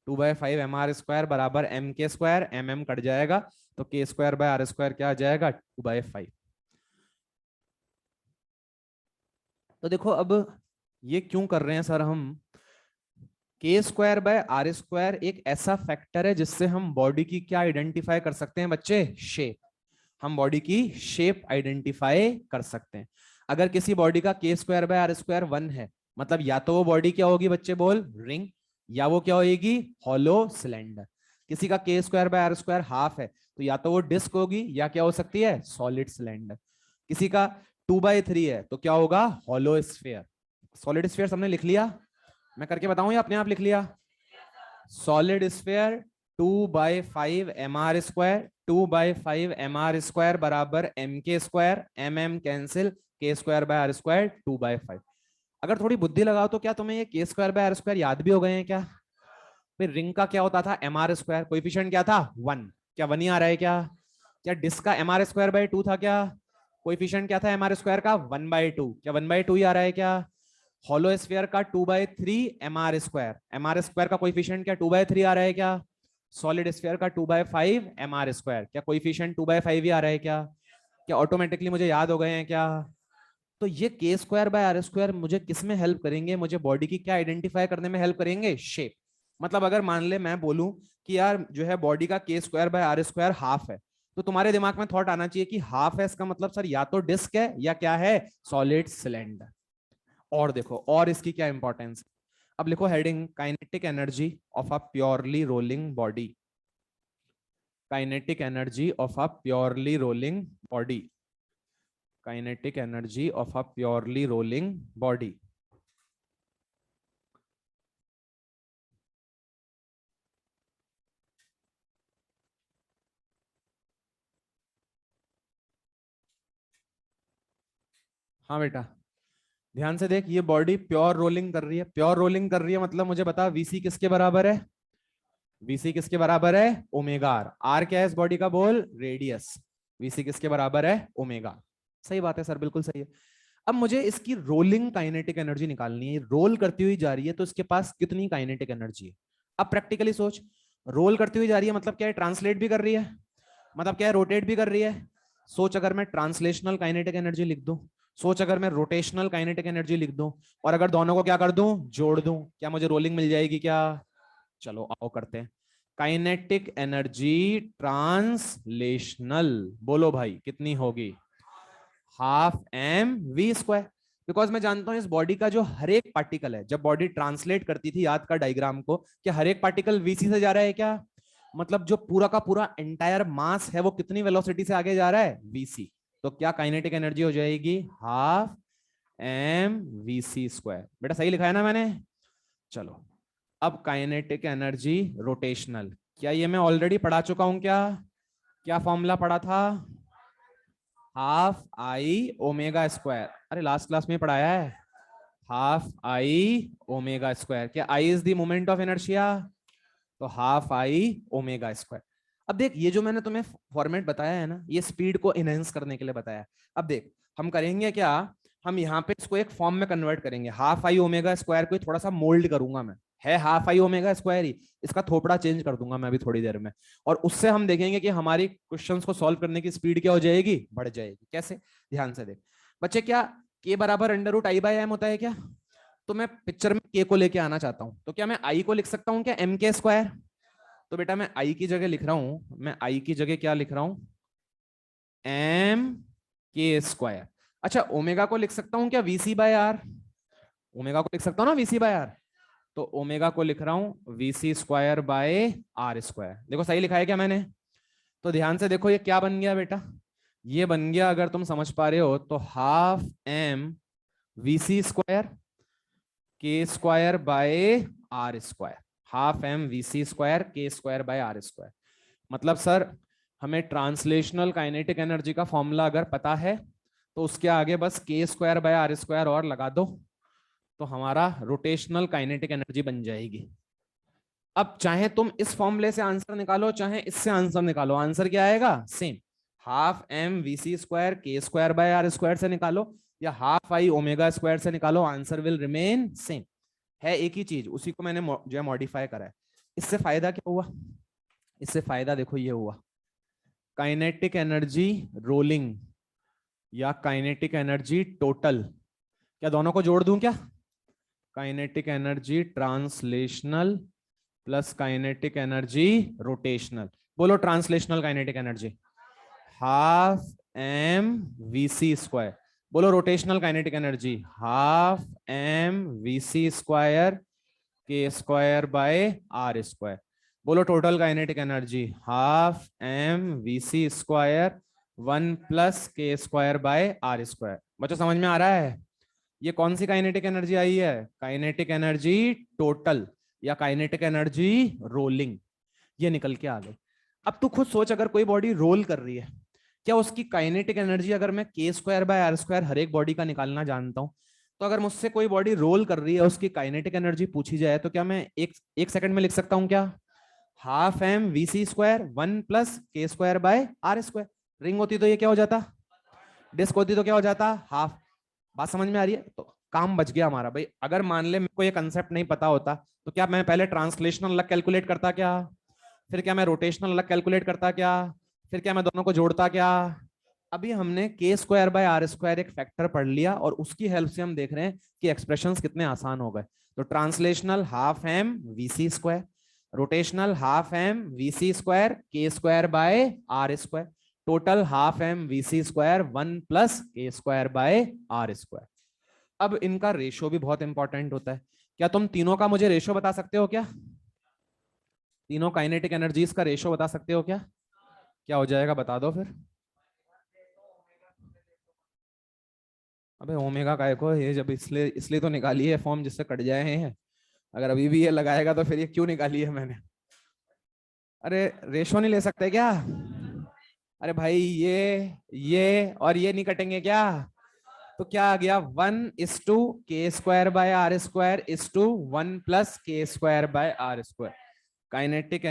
2/5 mr² बराबर m के स्क्वायर, कट जाएगा, तो k²/r² क्या आ जाएगा, 2/5। तो देखो अब ये क्यों कर रहे हैं सर हम, के स्क्वायर बाय आर स्क्वायर एक ऐसा फैक्टर है जिससे हम बॉडी की क्या आइडेंटिफाई कर सकते हैं बच्चे? शेप। हम बॉडी की शेप आइडेंटिफाई कर सकते हैं। अगर किसी बॉडी का K square by R square 1 है, मतलब या तो वो बॉडी क्या होगी बच्चे बोल? रिंग। या वो क्या होगी? Hollow cylinder. किसी का K square by R square half है, तो या तो वो डिस्क होगी या क्या हो सकती है? Solid cylinder. किसी का 2/3 है तो क्या होगा? Hollow sphere. सॉलिड स्फीयर हमने लिख लिया, मैं करके बताऊं या अपने आप लिख लिया? Solid sphere 2/5 mr square, 2/5 mr square बराबर m के स्क्वायर, mm कैंसिल, के स्क्वायर बाय आर स्क्वायर 2/5। अगर थोड़ी बुद्धि लगाओ तो क्या तुम्हें ये के स्क्वायर बाय आर स्क्वायर याद भी हो गए हैं क्या? फिर रिंग का क्या होता था? mr स्क्वायर, कोएफिशिएंट क्या था? 1। क्या 1 ही आ रहा है क्या? क्या डिस्क का mr स्क्वायर बाय 2 था क्या? कोएफिशिएंट क्या था mr स्क्वायर का? 1/2। क्या 1/2 ही आ रहा है क्या? हॉलो स्फीयर का 2/3 mr स्क्वायर, mr स्क्वायर का कोएफिशिएंट क्या 2/3 आ रहा है क्या? सॉलिड स्फीयर का 2/5 mr स्क्वायर, क्या कोएफिशिएंट 2/5 ही आ रहा है क्या? क्या ऑटोमेटिकली मुझे याद हो गए हैं क्या? तो ये के स्क्वायर बाय आर स्क्वायर मुझे किस में हेल्प करेंगे? मुझे बॉडी की क्या आइडेंटिफाई करने में हेल्प करेंगे? शेप। मतलब अगर मान ले मैं बोलूं कि यार जो है बॉडी का K square by R square half है, तो तुम्हारे दिमाग में थॉट आना चाहिए कि हाफ है इसका मतलब सर या तो डिस्क है या क्या है? Solid cylinder. और देखो और इसकी क्या इंपॉर्टेंस। अब लिखो heading, kinetic energy of a purely rolling body. Kinetic energy of a purely rolling body. Kinetic energy of a purely rolling body. हाँ बेटा, ध्यान से देख, ये बॉडी प्योर रोलिंग कर रही है। प्योर रोलिंग कर रही है मतलब मुझे बता वीसी किसके बराबर है? वीसी किसके बराबर है? Omega are. आर क्या है इस बॉडी का बोल? रेडियस। वीसी किसके बराबर है? ओमेगा। सही बात है सर, बिल्कुल सही है। अब मुझे इसकी रोलिंग काइनेटिक एनर्जी निकालनी है। रोल करती हुई जा रही है तो इसके पास कितनी काइनेटिक एनर्जी है? अब प्रैक्टिकली सोच, रोल करती हुई जा रही है मतलब क्या है? ट्रांसलेट भी कर रही है, मतलब क्या है? रोटेट भी कर रही है। सोच अगर मैं ट्रांसलेशनल काइनेटिक एनर्जी लिख दूं, सोच अगर मैं रोटेशनल काइनेटिक एनर्जी लिख दूं, और अगर दोनों को क्या कर दूं? जोड़ दूं, क्या मुझे रोलिंग मिल जाएगी क्या? चलो आओ करते हैं। काइनेटिक एनर्जी ट्रांसलेशनल, बोलो भाई कितनी होगी? Half M V square. Because मैं जानता हूं इस बॉडी का जो हर एक पार्टिकल है, जब बॉडी ट्रांसलेट करती थी, याद का डायग्राम को, क्या हर एक पार्टिकल वीसी से जा रहा है क्या? मतलब जो पूरा का पूरा एंटायर मास है वो कितनी वेलोसिटी से आगे जा रहा है? वीसी। तो क्या काइनेटिक एनर्जी हो जाएगी? Half M VC square. बेटा सही लिखा है ना मैंने? चलो, अब काइनेटिक एनर्जी रोटेशनल, क्या ये मैं ऑलरेडी पढ़ा चुका हूं क्या? क्या फॉर्मूला पढ़ा था? Half I omega square. अरे लास्ट क्लास में पढ़ाया है। हाफ आई ओमेगा स्क्वायर, क्या I is the moment of inertia? तो हाफ आई ओमेगा स्क्वायर। अब देख, ये जो मैंने तुम्हें फॉर्मेट बताया है ना, ये स्पीड को इनहेंस करने के लिए बताया है। अब देख हम करेंगे क्या, हम यहाँ पे इसको एक फॉर्म में कन्वर्ट करेंगे। हाफ आई ओमेगा स्क्वायर को थोड़ा सा मोल्ड करूंगा मैं, है हाफ आई ओमेगा स्क्वायर ही, इसका थोपड़ा चेंज कर दूंगा मैं अभी थोड़ी देर में, और उससे हम देखेंगे कि हमारी क्वेश्चंस को सॉल्व करने की स्पीड क्या हो जाएगी? बढ़ जाएगी। कैसे? ध्यान से देख बच्चे, क्या के बराबर under root I by M होता है क्या? तो मैं पिक्चर में के को लेके आना चाहता हूं, तो क्या मैं आई को लिख सकता हूं क्या एम के स्क्वायर? तो बेटा मैं आई की जगह लिख रहा हूं, मैं आई की जगह क्या लिख रहा हूं? एम के स्क्वायर। अच्छा, ओमेगा को लिख सकता हूं क्या वीसी बाय आर? ओमेगा को लिख सकता हूं ना वीसी बाय आर, तो ओमेगा को लिख रहा हूं V C square by R square. देखो सही लिखा है क्या मैंने? तो ध्यान से देखो ये क्या बन गया बेटा, ये बन गया, अगर तुम समझ पा रहे हो तो, half M VC square K square by R square. Half M VC square K square by R square. मतलब सर हमें ट्रांसलेशनल काइनेटिक एनर्जी का फॉर्मूला अगर पता है तो उसके आगे बस के स्क्वायर बाय आर स्क्वायर और लगा दो, तो हमारा रोटेशनल काइनेटिक एनर्जी बन जाएगी। अब चाहे तुम इस फॉर्मूले से आंसर निकालो चाहे इससे आंसर निकालो, आंसर क्या आएगा? Same. Half M VC square K square by R square से निकालो या हाफ आई ओमेगा स्क्वायर से निकालो, आंसर विल रिमेन सेम। है एक ही चीज, उसी को मैंने जो है मॉडिफाई करा है। इससे फायदा क्या हुआ? इससे फायदा देखो ये हुआ, काइनेटिक एनर्जी रोलिंग या काइनेटिक एनर्जी टोटल, क्या दोनों को जोड़ दूं क्या? Kinetic energy translational plus kinetic energy rotational. बोलो translational kinetic energy half M VC square. बोलो rotational kinetic energy half M VC square K square by R square. बोलो total kinetic energy half M VC square 1 plus K square by R square. बच्चों समझ में आ रहा है ये कौन सी kinetic energy आई है? काइनेटिक एनर्जी टोटल या काइनेटिक एनर्जी रोलिंग, ये निकल के आ गई। अब तू खुद सोच, अगर कोई बॉडी रोल कर रही है, क्या उसकी काइनेटिक एनर्जी, अगर मैं के स्क्वायर बाय आर स्क्वायर हर एक बॉडी का निकालना जानता हूं, तो अगर मुझसे कोई बॉडी रोल कर रही है उसकी काइनेटिक एनर्जी पूछी जाए तो क्या मैं एक सेकंड में लिख सकता हूं क्या? Half M VC square 1 plus K square by R square. Ring होती तो ये क्या हो जाता? डिस्क होती तो क्या हो जाता? हाफ। बात समझ में आ रही है? तो काम बच गया हमारा भाई। अगर मान ले मेरे को ये कंसेप्ट नहीं पता होता तो क्या मैं पहले ट्रांसलेशनल अलग कैलकुलेट करता क्या? फिर क्या मैं रोटेशनल अलग कैलकुलेट करता क्या? फिर क्या मैं दोनों को जोड़ता क्या? अभी हमने के स्क्वायर बाय आर स्क्वायर एक फैक्टर पढ़ लिया और उसकी हेल्प से हम देख रहे हैं कि एक्सप्रेशंस कितने आसान हो गए। तो translational half M VC square, rotational half M VC square K square by R square, total half M VC square 1 plus K square by R square. अब इनका रेशो भी बहुत इंपॉर्टेंट होता है। क्या तुम तीनों का मुझे रेशो बता सकते हो क्या? तीनों काइनेटिक एनर्जीज का रेशो बता सकते हो क्या? क्या हो जाएगा बता दो फिर। अबे ओमेगा काय को, ये जब इसलिए इसलिए तो निकाली है फॉर्म जिससे कट जाए हैं। अगर अभी भी ये लगाएगा तो फिर ये क्यों निकाली है मैंने? अरे रेशो नहीं ले सकते क्या? अरे भाई ये और ये नहीं कटेंगे क्या? तो क्या आ गया 1:2 K square by R square is to 1 plus K square by R square. Kinetic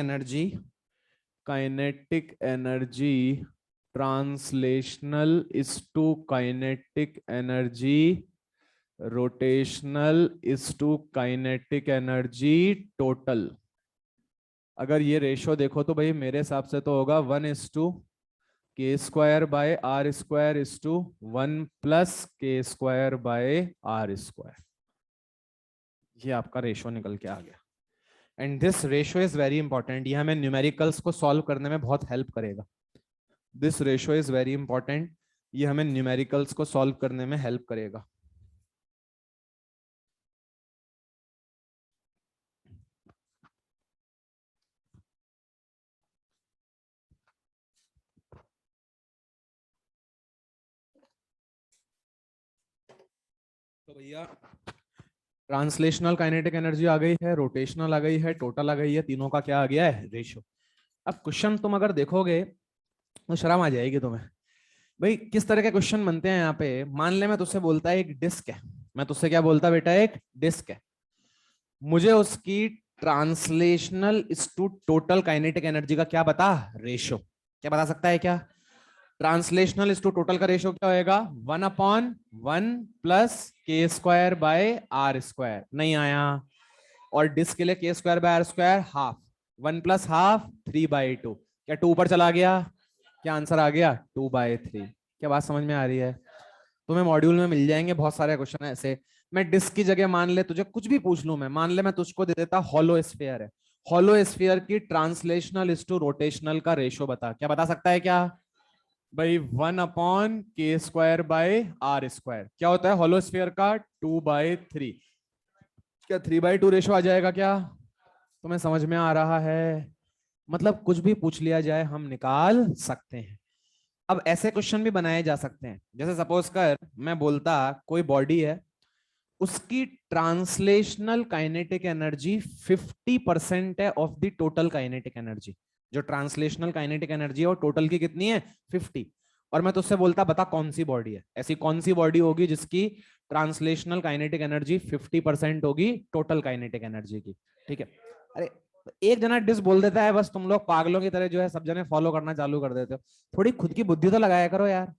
energy translational is to kinetic energy rotational is to kinetic energy total. अगर ये रेशो देखो तो भाई मेरे हिसाब से तो होगा 1:2 K square by R square is to 1 plus K square by R square. ये आपका रेशो निकल के आ गया। And this ratio is very important, ये हमें न्यूमेरिकल्स को सॉल्व करने में बहुत हेल्प करेगा। This ratio is very important, ये हमें न्यूमेरिकल्स को सॉल्व करने में हेल्प करेगा। तो भैया ट्रांसलेशनल काइनेटिक एनर्जी आ गई है, रोटेशनल आ गई है, टोटल आ गई है, तीनों का क्या आ गया है? रेशो। अब क्वेश्चन तुम अगर देखोगे तो शर्म आ जाएगी तुम्हें। भाई किस तरह के क्वेश्चन बनते हैं यहाँ पे? मान ले मैं तुझसे बोलता है एक डिस्क है, मैं तुझसे क्या बोलता बेटा? एक डिस्क है। मुझे उसकी ट्रांसलेशनल इस टू टोटल काइनेटिक एनर्जी का क्या बता? रेशो। क्या बता सकता है क्या? ट्रांसलेशनल इस टू टोटल का रेशो क्या होएगा? 1/1 plus K square by R square. नहीं आया। और डिस्क के लिए K square by R square half, 1 plus half 3/2। क्या 2 ऊपर चला गया? क्या आंसर आ गया? 2/3। क्या बात समझ में आ रही है? तुम्हें मॉड्यूल में मिल जाएंगे बहुत सारे क्वेश्चन ऐसे। मैं डिस्क की जगह मान ले तुझे कुछ भी पूछ लूं, मैं मान ले मैं तुझको दे देता हॉलो स्फीयर है, हॉलो स्फीयर की ट्रांसलेशनल इस टू रोटेशनल का रेशो बता। क्या बता सकता है क्या? भाई 1/के स्क्वायर बाय आर स्क्वायर। क्या होता है हॉलो स्फीयर का? 2/3। क्या 3/2 रेशो आ जाएगा क्या? तुम्हें समझ में आ रहा है? मतलब कुछ भी पूछ लिया जाए हम निकाल सकते हैं। अब ऐसे क्वेश्चन भी बनाए जा सकते हैं, जैसे सपोज कर मैं बोलता कोई बॉडी है, उसकी ट्रांसलेशनल काइनेटिक एनर्जी 50% है of the total kinetic energy. जो ट्रांसलेशनल काइनेटिक एनर्जी है वो टोटल की कितनी है? 50। और मैं तुझसे बोलता बता कौन सी बॉडी है, ऐसी कौन सी बॉडी होगी जिसकी ट्रांसलेशनल काइनेटिक एनर्जी 50% होगी टोटल काइनेटिक एनर्जी की। ठीक है। अरे एक जना डिस बोल देता है, बस तुम लोग पागलों की तरह जो है सब जने फॉलो करना चालू कर देते हो। थोड़ी खुद की बुद्धि तो लगाया करो यार।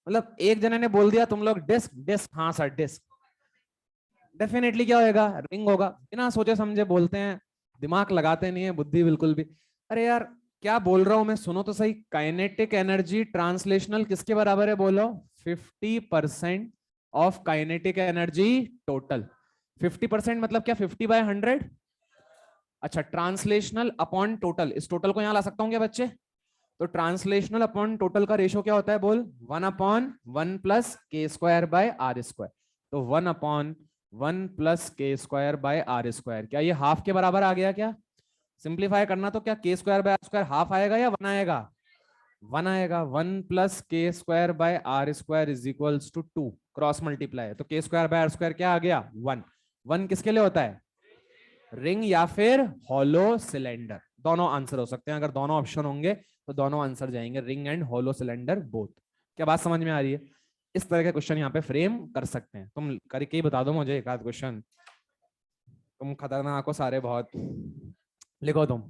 मतलब एक जने ने बोल दिया तुम लोग डिस्क डिस्क, हाँ सर डिस्क, डेफिनेटली क्या होएगा? रिंग होगा। बिना सोचे समझे बोलते हैं, दिमाग लगाते नहीं है, बुद्धि बिल्कुल भी। अरे यार क्या बोल रहा हूं मैं, सुनो तो सही। काइनेटिक एनर्जी ट्रांसलेशनल किसके बराबर है बोलो? 50% ऑफ काइनेटिक एनर्जी टोटल। 50% मतलब क्या 50/100? अच्छा, ट्रांसलेशनल अपॉन टोटल, इस टोटल को यहां ला सकता हूं क्या बच्चे? तो ट्रांसलेशनल अपॉन टोटल का रेशो क्या होता है बोल? 1/1 plus K square by R square. तो 1/1 plus K square by R square, क्या ये हाफ के बराबर आ गया क्या? सिंप्लीफाई करना तो क्या K square by R square half आएगा या 1 आएगा? 1 आएगा। 1 plus K square by R square is equals to 2, cross multiply, तो K square by R square क्या आ गया? 1। 1 किसके लिए होता है? रिंग या फिर हॉलो सिलेंडर, दोनों आंसर हो सकते हैं। अगर दोनों ऑप्शन होंगे तो दोनों आंसर जाएंगे, ring and hollow cylinder both. क्या बात समझ में आ रही है? इस तरह के क्वेश्चन यहाँ पे फ्रेम कर सकते हैं। तुम करके ही बता दो मुझे एक आध क्वेश्चन, तुम खतरनाक हो सारे बहुत। लिखो तुम।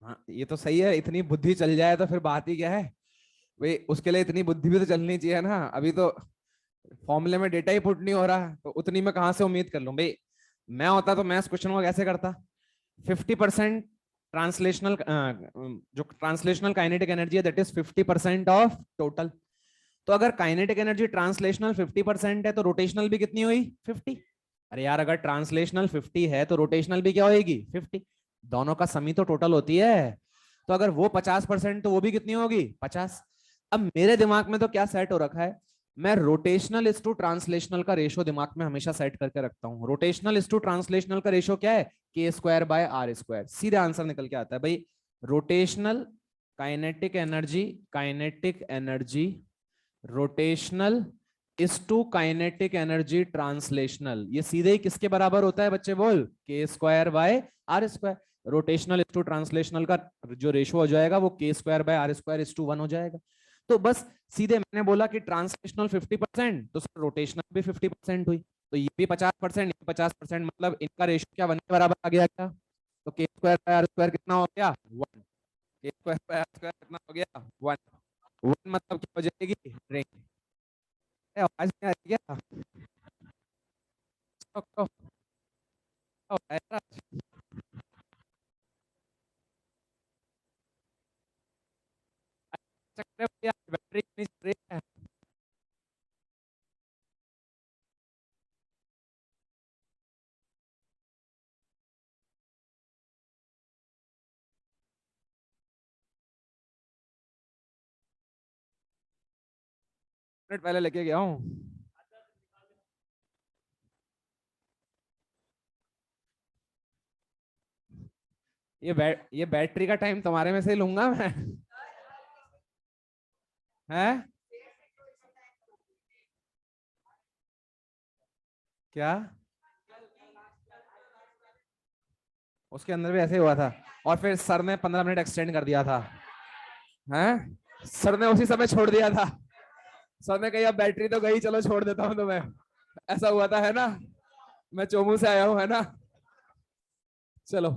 हाँ ये तो सही है, इतनी बुद्धि चल जाए तो फिर बात ही क्या है भाई, उसके लिए इतनी बुद्धि भी तो चलनी चाहिए ना। अभी तो फॉर्मूले में डेटा ही पुट नहीं हो रहा, तो उतनी मैं कहां से उम्मीद कर लूं भाई। मैं होता तो मैं इस क्वेश्चन को कैसे करता? 50% ट्रांसलेशनल, जो ट्रांसलेशनल काइनेटिक एनर्जी है दैट इज 50% ऑफ टोटल। तो अगर काइनेटिक एनर्जी ट्रांसलेशनल 50% है तो रोटेशनल भी कितनी हुई? 50। अरे यार अगर ट्रांसलेशनल 50 है तो रोटेशनल भी क्या होगी? 50। दोनों का समी तो टोटल होती है। तो अगर वो 50% तो वो भी कितनी होगी? 50। अब मेरे दिमाग में तो क्या सेट हो रखा है, मैं रोटेशनल इज टू ट्रांसलेशनल का रेशो दिमाग में हमेशा सेट करके रखता हूं। रोटेशनल इज टू ट्रांसलेशनल का रेशो क्या है? K square by R square. सीधे आंसर निकल के आता है भाई, rotational kinetic energy, kinetic energy rotational is to kinetic energy translational, ये सीधे ही किसके बराबर होता है बच्चे बोल? K square by R square. Rotational is to translational का जो रेशो हो जाएगा वो K square by R square is to 1 हो जाएगा। तो बस सीधे मैंने बोला कि ट्रांसलेशनल 50% तो सर रोटेशनल भी 50% हुई, तो ये भी 50%, ये 50%, मतलब इनका रेशो क्या 1 के बराबर आ गया क्या? तो K square by R square कितना हो गया? 1। के स्क्वायर बाय आर स्क्वायर कितना हो गया? 1। 1 मतलब क्या हो जाएगी? रिंग। आवाज नहीं आ रही क्या? बैटरी नहीं चल रही है। मिनट पहले लेके गया हूँ। ये बैटरी का टाइम तुम्हारे में से ही लूंगा मैं। है क्या? उसके अंदर भी ऐसे ही हुआ था और फिर सर ने 15 मिनट एक्सटेंड कर दिया था। हैं? सर ने उसी समय छोड़ दिया था। सर ने कही अब बैटरी तो गई, चलो छोड़ देता हूँ तुम्हें। ऐसा हुआ था है ना? मैं चोमू से आया हूँ है ना? चलो,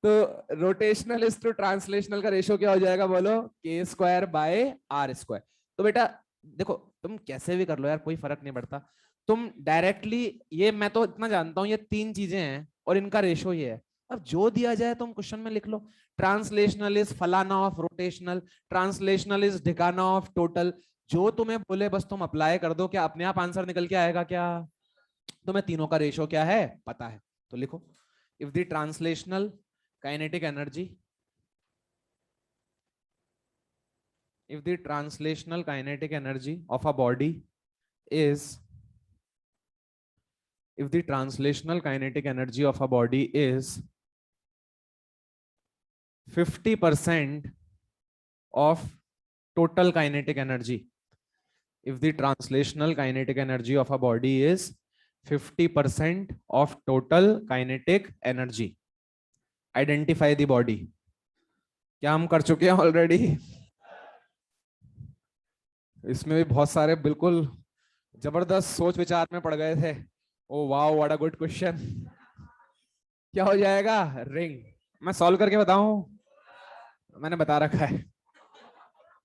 तो रोटेशनल इज टू ट्रांसलेशनल का रेशियो क्या हो जाएगा बोलो? के स्क्वायर बाय आर स्क्वायर। तो बेटा देखो, तुम कैसे भी कर लो यार, कोई फर्क नहीं पड़ता। तुम डायरेक्टली, ये मैं तो इतना जानता हूँ ये 3 चीजें हैं और इनका रेशियो ये है। अब जो दिया जाए तुम क्वेश्चन में लिख लो, ट्रांसलेशनल इज फलाना ऑफ रोटेशनल, ट्रांसलेशनल इज ढिकाना ऑफ टोटल। जो तुम्हें बोले बस तुम अप्लाई कर दो, क्या अपने आप आंसर निकल के आएगा क्या? तुम्हें तीनों का रेशियो क्या है पता है, तो लिखो। if the translational kinetic energy if the translational kinetic energy of a body is if the translational kinetic energy of a body is 50% of total kinetic energy, if the translational kinetic energy of a body is 50% of total kinetic energy, identify the body। क्या हम कर चुके हैं already? इसमें भी बहुत सारे बिल्कुल जबरदस्त सोच विचार में पड़ गए थे। Oh wow, what a good question. क्या हो जाएगा? रिंग। मैं सॉल्व करके बताऊं? मैंने बता रखा है।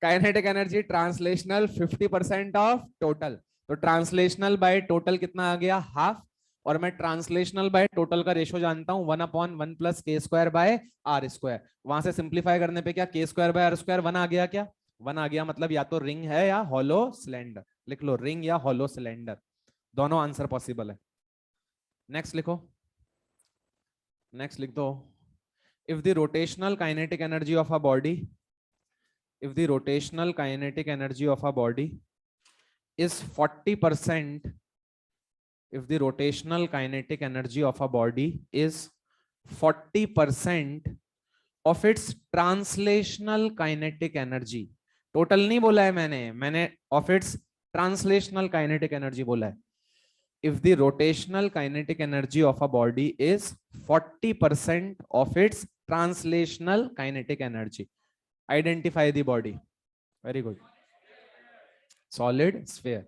Kinetic energy translational 50% of total, तो ट्रांसलेशनल बाय टोटल कितना आ गया? हाफ। और मैं ट्रांसलेशनल बाय टोटल का रेशो जानता हूं 1/1 plus K square by R square. वहां से सिंप्लीफाई करने पे क्या K square by R square 1 आ गया क्या? वन आ गया मतलब या तो रिंग है या हॉलो सिलेंडर। लिख लो रिंग या हॉलो सिलेंडर, दोनों आंसर पॉसिबल है। नेक्स्ट लिखो, नेक्स्ट लिख दो। If the rotational kinetic energy of a body, if the rotational kinetic energy of a body is 40%, if the rotational kinetic energy of a body is 40% of its translational kinetic energy, total नहीं बोला है मैंने of its translational kinetic energy बोला है। if the rotational kinetic energy of a body is 40% of its translational kinetic energy, identify the body. Very good. Solid sphere.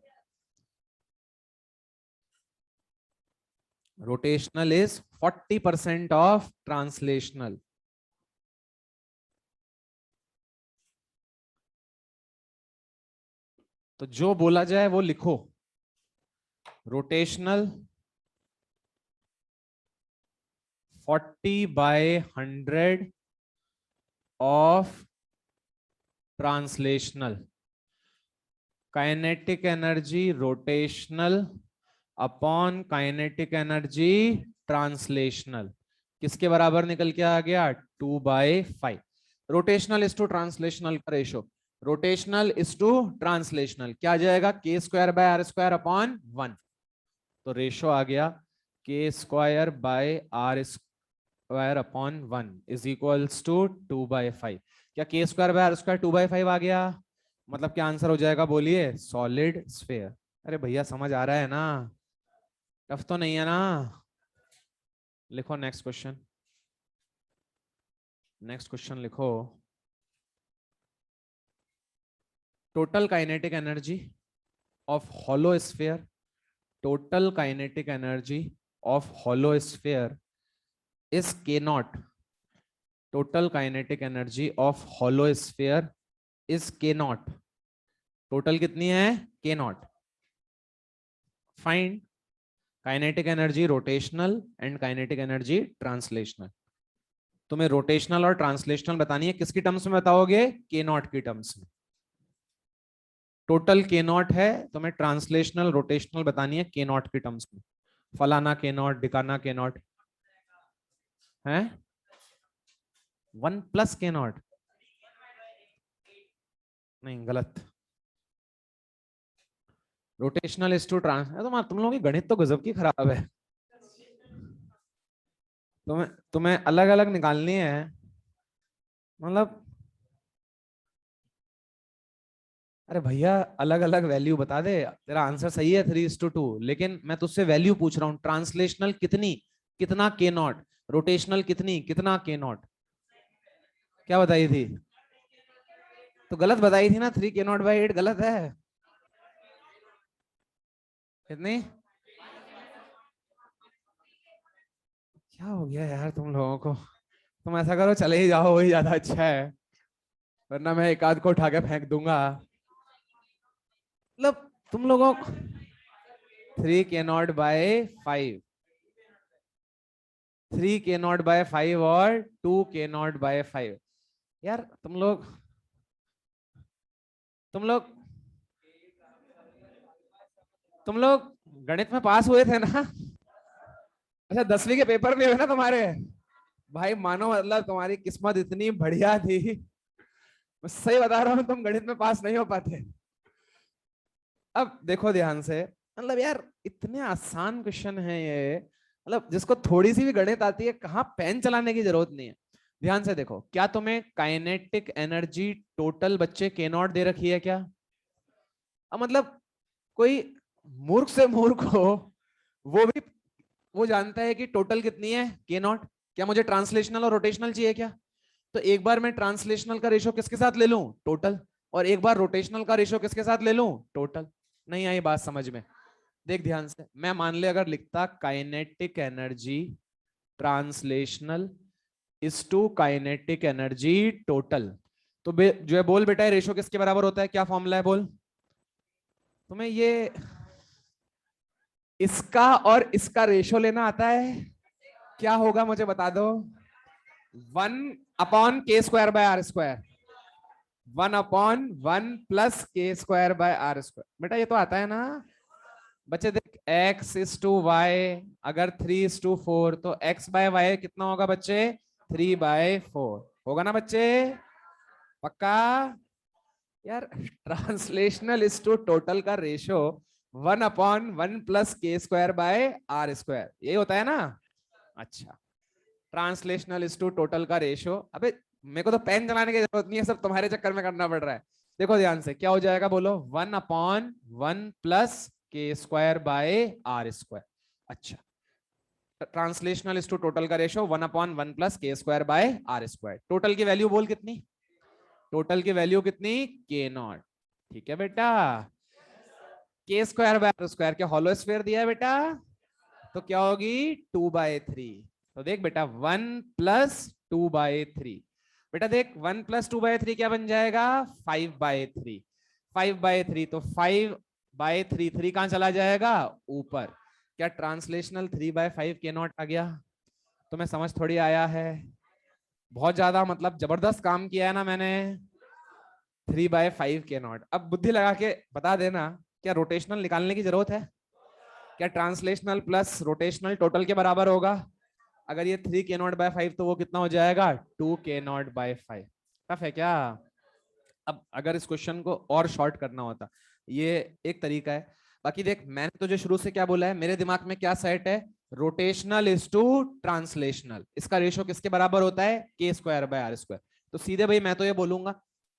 Rotational is 40% of translational. तो जो बोला जाए वो लिखो। Rotational 40/100 of translational. Kinetic energy rotational upon kinetic energy translational किसके बराबर निकल के आ गया? 2/5। रोटेशनल इज टू ट्रांसलेशनल का ratio, rotational is to translational क्या आ जाएगा? k²/r² upon 1। तो रेशो आ गया k²/r² upon 1 is equals to 2/5। क्या k²/r² 2/5 आ गया? मतलब क्या आंसर हो जाएगा? बोलिए सॉलिड स्फीयर। अरे भैया समझ आ रहा है ना? टफ तो नहीं है ना? लिखो नेक्स्ट क्वेश्चन, नेक्स्ट क्वेश्चन लिखो। Total kinetic energy of hollow sphere, total kinetic energy of hollow sphere is k0। Total kinetic energy of hollow sphere is k0। Total कितनी है? k0। Find kinetic energy rotational and kinetic energy translational. तुम्हें rotational और translational बतानी है, किसकी terms में बताओगे? k0 की टर्म्स में। टोटल k0 है, तुम्हें ट्रांसलेशनल रोटेशनल बतानी है k0 की टर्म्स में। फलाना k0, ढिकाना k0 है। 1 + k0 नहीं, गलत। रोटेशनल इज टू ट्रांस, तुम लोगों की गणित तो गजब की खराब है। तुम्हें अलग अलग निकालनी है, मतलब अरे भैया अलग अलग वैल्यू बता दे। तेरा आंसर सही है 3:2, लेकिन मैं तुझसे वैल्यू पूछ रहा हूँ। ट्रांसलेशनल कितनी, कितना k0, रोटेशनल कितनी, कितना k0। क्या बताई थी? तो गलत बताई थी ना, 3k0/8 गलत है। कितनी? क्या हो गया यार तुम लोगों को? तुम ऐसा करो चले ही जाओ, वही ज्यादा अच्छा है, वरना मैं एक आध को उठा के फेंक दूंगा। मतलब तुम लोगों 3k0/5, 3k0/5 और 2k0/5। यार तुम लोग गणित में पास हुए थे ना? अच्छा 10वीं के पेपर भी हुए ना तुम्हारे? भाई मानो मतलब तुम्हारी किस्मत इतनी बढ़िया थी, मैं सही बता रहा हूँ, तुम गणित में पास नहीं हो पाते। अब देखो ध्यान से, मतलब यार इतने आसान क्वेश्चन है ये, मतलब जिसको थोड़ी सी भी गणित आती है, कहाँ पेन चलाने की जरूरत नहीं है। ध्यान से देखो, क्या तुम्हें काइनेटिक एनर्जी टोटल बच्चे k0 दे रखी है क्या? अब मतलब कोई मूर्ख से मूर्ख हो वो भी वो जानता है कि टोटल कितनी है? k0। क्या मुझे ट्रांसलेशनल और रोटेशनल चाहिए क्या? तो एक बार मैं ट्रांसलेशनल का रेशो किसके साथ ले लूं? टोटल। और एक बार रोटेशनल का रेशो किसके साथ ले लूं? टोटल। नहीं आई बात समझ में? देख ध्यान से, मैं मान ले अगर लिखता kinetic energy translational is to kinetic energy total, तो जो है बोल बेटा रेशो किसके बराबर होता है? क्या फॉर्मूला है बोल? तुम्हें ये इसका और इसका रेशो लेना आता है? क्या होगा मुझे बता दो? 1/k²/r²। 1/1 plus K square by R square. बेटा ये तो आता है ना बच्चे, देख x इज टू वाई, अगर 3 इज टू 4 तो x बाय वाई कितना होगा बच्चे, 3/4 होगा ना बच्चे, पक्का यार। ट्रांसलेशनल इज टू टोटल का ratio 1/1 plus K square by R square, यही होता है ना। अच्छा, ट्रांसलेशनल इज टू टोटल का रेशो, अबे मेरे को तो पेन चलाने की जरूरत नहीं है, सब तुम्हारे चक्कर में करना पड़ रहा है। देखो ध्यान से क्या हो जाएगा, बोलो 1/1 plus K square by R square. अच्छा, ट्रांसलेशनल इज टू टोटल का ratio 1/1 plus K square by R square. Total की वैल्यू बोल कितनी, टोटल की वैल्यू कितनी, के नॉट। ठीक है बेटा, के स्क्वायर बाय आर स्क्वायर, क्या होलो स्फीयर दिया है बेटा, तो क्या होगी 2/3। तो देख बेटा 1 प्लस 2/3, बेटा देख 1 प्लस 2/3 क्या बन जाएगा, 5/3। 5/3 तो 5/3, 3 कहां चला जाएगा ऊपर, क्या ट्रांसलेशनल 3/5 के नॉट आ गया। तुम्हें समझ थोड़ी आया है, बहुत ज्यादा मतलब जबरदस्त काम किया है ना मैंने। 3/5 के नॉट। अब बुद्धि लगा के बता देना, क्या रोटेशनल निकालने की जरूरत है, क्या ट्रांसलेशनल प्लस रोटेशनल टोटल के बराबर होगा। अगर ये 3k0/5 तो वो कितना हो जाएगा 2k0/5। टफ है क्या। अब अगर इस क्वेश्चन को और शॉर्ट करना होता, ये एक तरीका है। बाकी देख मैंने तुझे शुरू से क्या बोला है, मेरे दिमाग में क्या सेट है, रोटेशनल इज टू ट्रांसलेशनल, इसका रेशो किसके बराबर होता है, K square by R square. तो सीधे भाई मैं तो ये बोलूंगा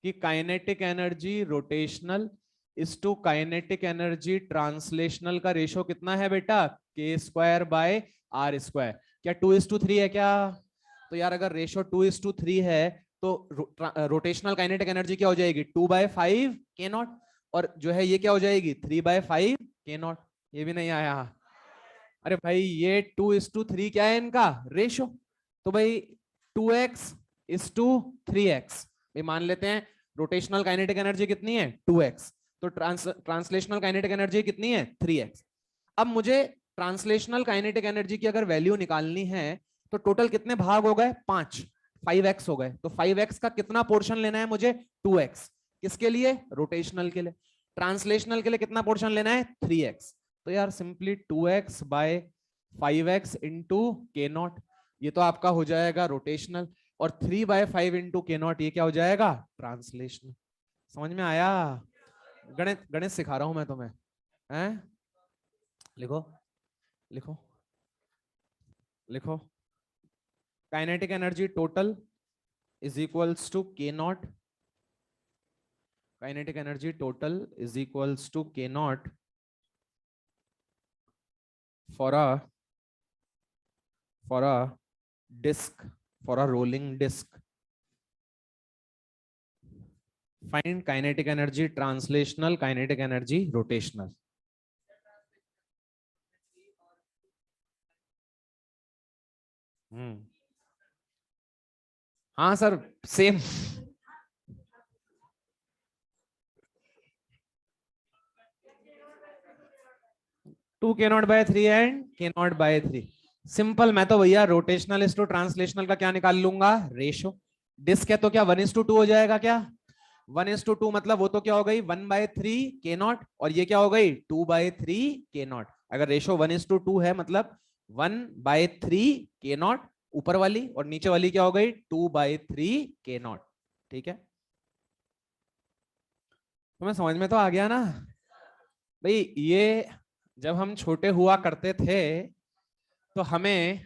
कि kinetic energy rotational is to kinetic energy translational का रेशो कितना है बेटा, के स्क्वायर बाय आर स्क्वायर। क्या 2:3 है क्या, तो यार अगर रेशो 2:3 है तो रोटेशनल काइनेटिक एनर्जी क्या हो जाएगी 2/5 के नॉट, और जो है ये क्या हो जाएगी 3/5 के नॉट। ये भी नहीं आया, अरे भाई ये 2:3 क्या है इनका रेशो, तो भाई 2x:3x। भाई मान लेते हैं रोटेशनल काइनेटिक एनर्जी कितनी है 2x, तो ट्रांसलेशनल काइनेटिक एनर्जी कितनी है 3x। अब मुझे ट्रांसलेशनल काइनेटिक एनर्जी की अगर वैल्यू निकालनी है तो टोटल कितने भाग हो गए 5x हो गए, तो 5x का कितना पोर्शन लेना है मुझे 2x, किसके लिए रोटेशनल के लिए। ट्रांसलेशनल के लिए कितना पोर्शन लेना है 3x, तो यार सिंपली 2x/5x इंटू के नॉट, ये तो आपका हो जाएगा रोटेशनल, और 3/5 इंटू के नॉट ये क्या हो जाएगा ट्रांसलेशनल। समझ में आया, गणित गणित सिखा रहा हूं मैं तुम्हें, हैं। लिखो लिखो लिखो, kinetic energy total is equals to K naught, kinetic energy total is equals to K naught for a disk, for a rolling disk. Find kinetic energy translational, kinetic energy rotational. हाँ sir same. Two k0/3 and k0/3 simple. मैं तो भैया rotational is to translational का क्या निकाल लूंगा ratio, disc है तो क्या 1:2 हो जाएगा, क्या 1:2 मतलब वो तो क्या हो गई 1/3 k0, और ये क्या हो गई 2/3 k0। अगर रेशो 1:2 है मतलब 1/3 k0 ऊपर वाली, और नीचे वाली क्या हो गई 2/3 k0। ठीक है, तुम्हें समझ में तो आ गया ना भाई। ये जब हम छोटे हुआ करते थे तो हमें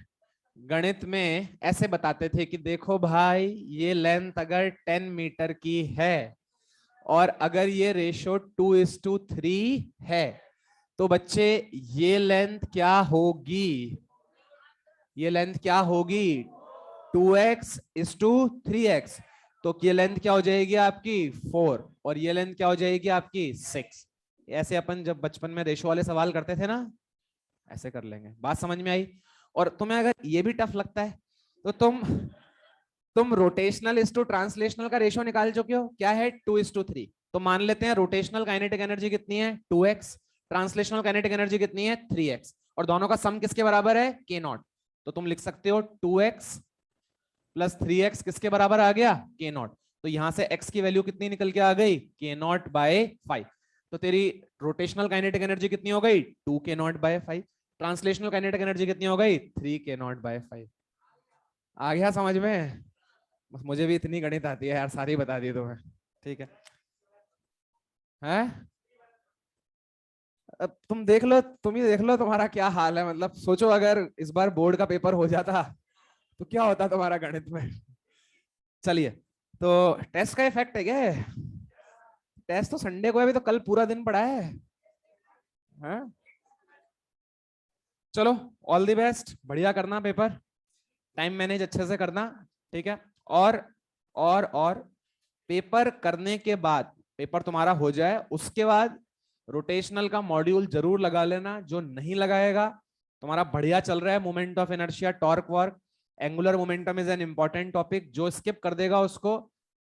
गणित में ऐसे बताते थे कि देखो भाई ये लेंथ अगर 10 मीटर की है और अगर ये रेशो 2:3 है तो बच्चे ये लेंथ क्या होगी, ये लेंथ क्या होगी 2x:3x। तो ये लेंथ क्या हो जाएगी आपकी 4, और ये लेंथ क्या हो जाएगी आपकी 6। ऐसे अपन जब बचपन में रेशो वाले सवाल करते थे ना, ऐसे कर लेंगे। बात समझ में आई। और तुम्हें अगर ये भी टफ लगता है तो तुम रोटेशनल इज टू ट्रांसलेशनल का रेशो निकाल चुके हो, क्या है 2:3। तो मान लेते हैं रोटेशनल काइनेटिक एनर्जी कितनी है 2x, ट्रांसलेशनल काइनेटिक एनर्जी कितनी है 3x, और दोनों का सम किसके बराबर है k0। तो तुम लिख सकते हो 2x + 3x किसके बराबर आ गया k0। तो यहां से x की वैल्यू कितनी निकल के आ गई, k0/5। तो तेरी रोटेशनल काइनेटिक एनर्जी कितनी हो गई, 2k0/5। ट्रांसलेशनल काइनेटिक एनर्जी कितनी हो गई, 3k0/5। आ गया समझ में? बस मुझे भी इतनी गणित आती है यार, सारी बता दी तुम्हें। ठीक है, हैं? अब तुम देख लो, तुम ही देख लो तुम्हारा क्या हाल है। मतलब सोचो अगर इस बार बोर्ड का पेपर हो जाता तो क्या होता तुम्हारा गणित में। चलिए, तो टेस्ट का इफेक्ट है क्या? टेस्ट तो संडे को है, अभी तो कल पूरा दिन पड़ा है। हाँ? चलो, ऑल द बेस्ट, बढ़िया करना पेपर, टाइम मैनेज अच्छे से करना। ठीक है, और पेपर करने के बाद, पेपर तुम्हारा हो जाए उसके बाद रोटेशनल का मॉड्यूल जरूर लगा लेना। जो नहीं लगाएगा, तुम्हारा बढ़िया चल रहा है moment of inertia, torque work, angular momentum is an important topic. जो स्किप कर देगा उसको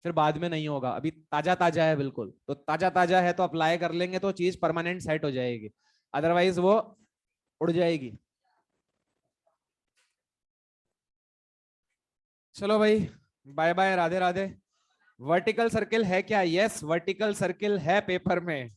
फिर बाद में नहीं होगा, अभी ताजा ताजा है बिल्कुल, तो ताजा ताजा है तो अप्लाई कर लेंगे तो चीज परमानेंट सेट हो जाएगी, अदरवाइज वो उड़ जाएगी। चलो भाई, bye bye, Radhe Radhe. Vertical circle है क्या? यस, वर्टिकल सर्किल है पेपर में।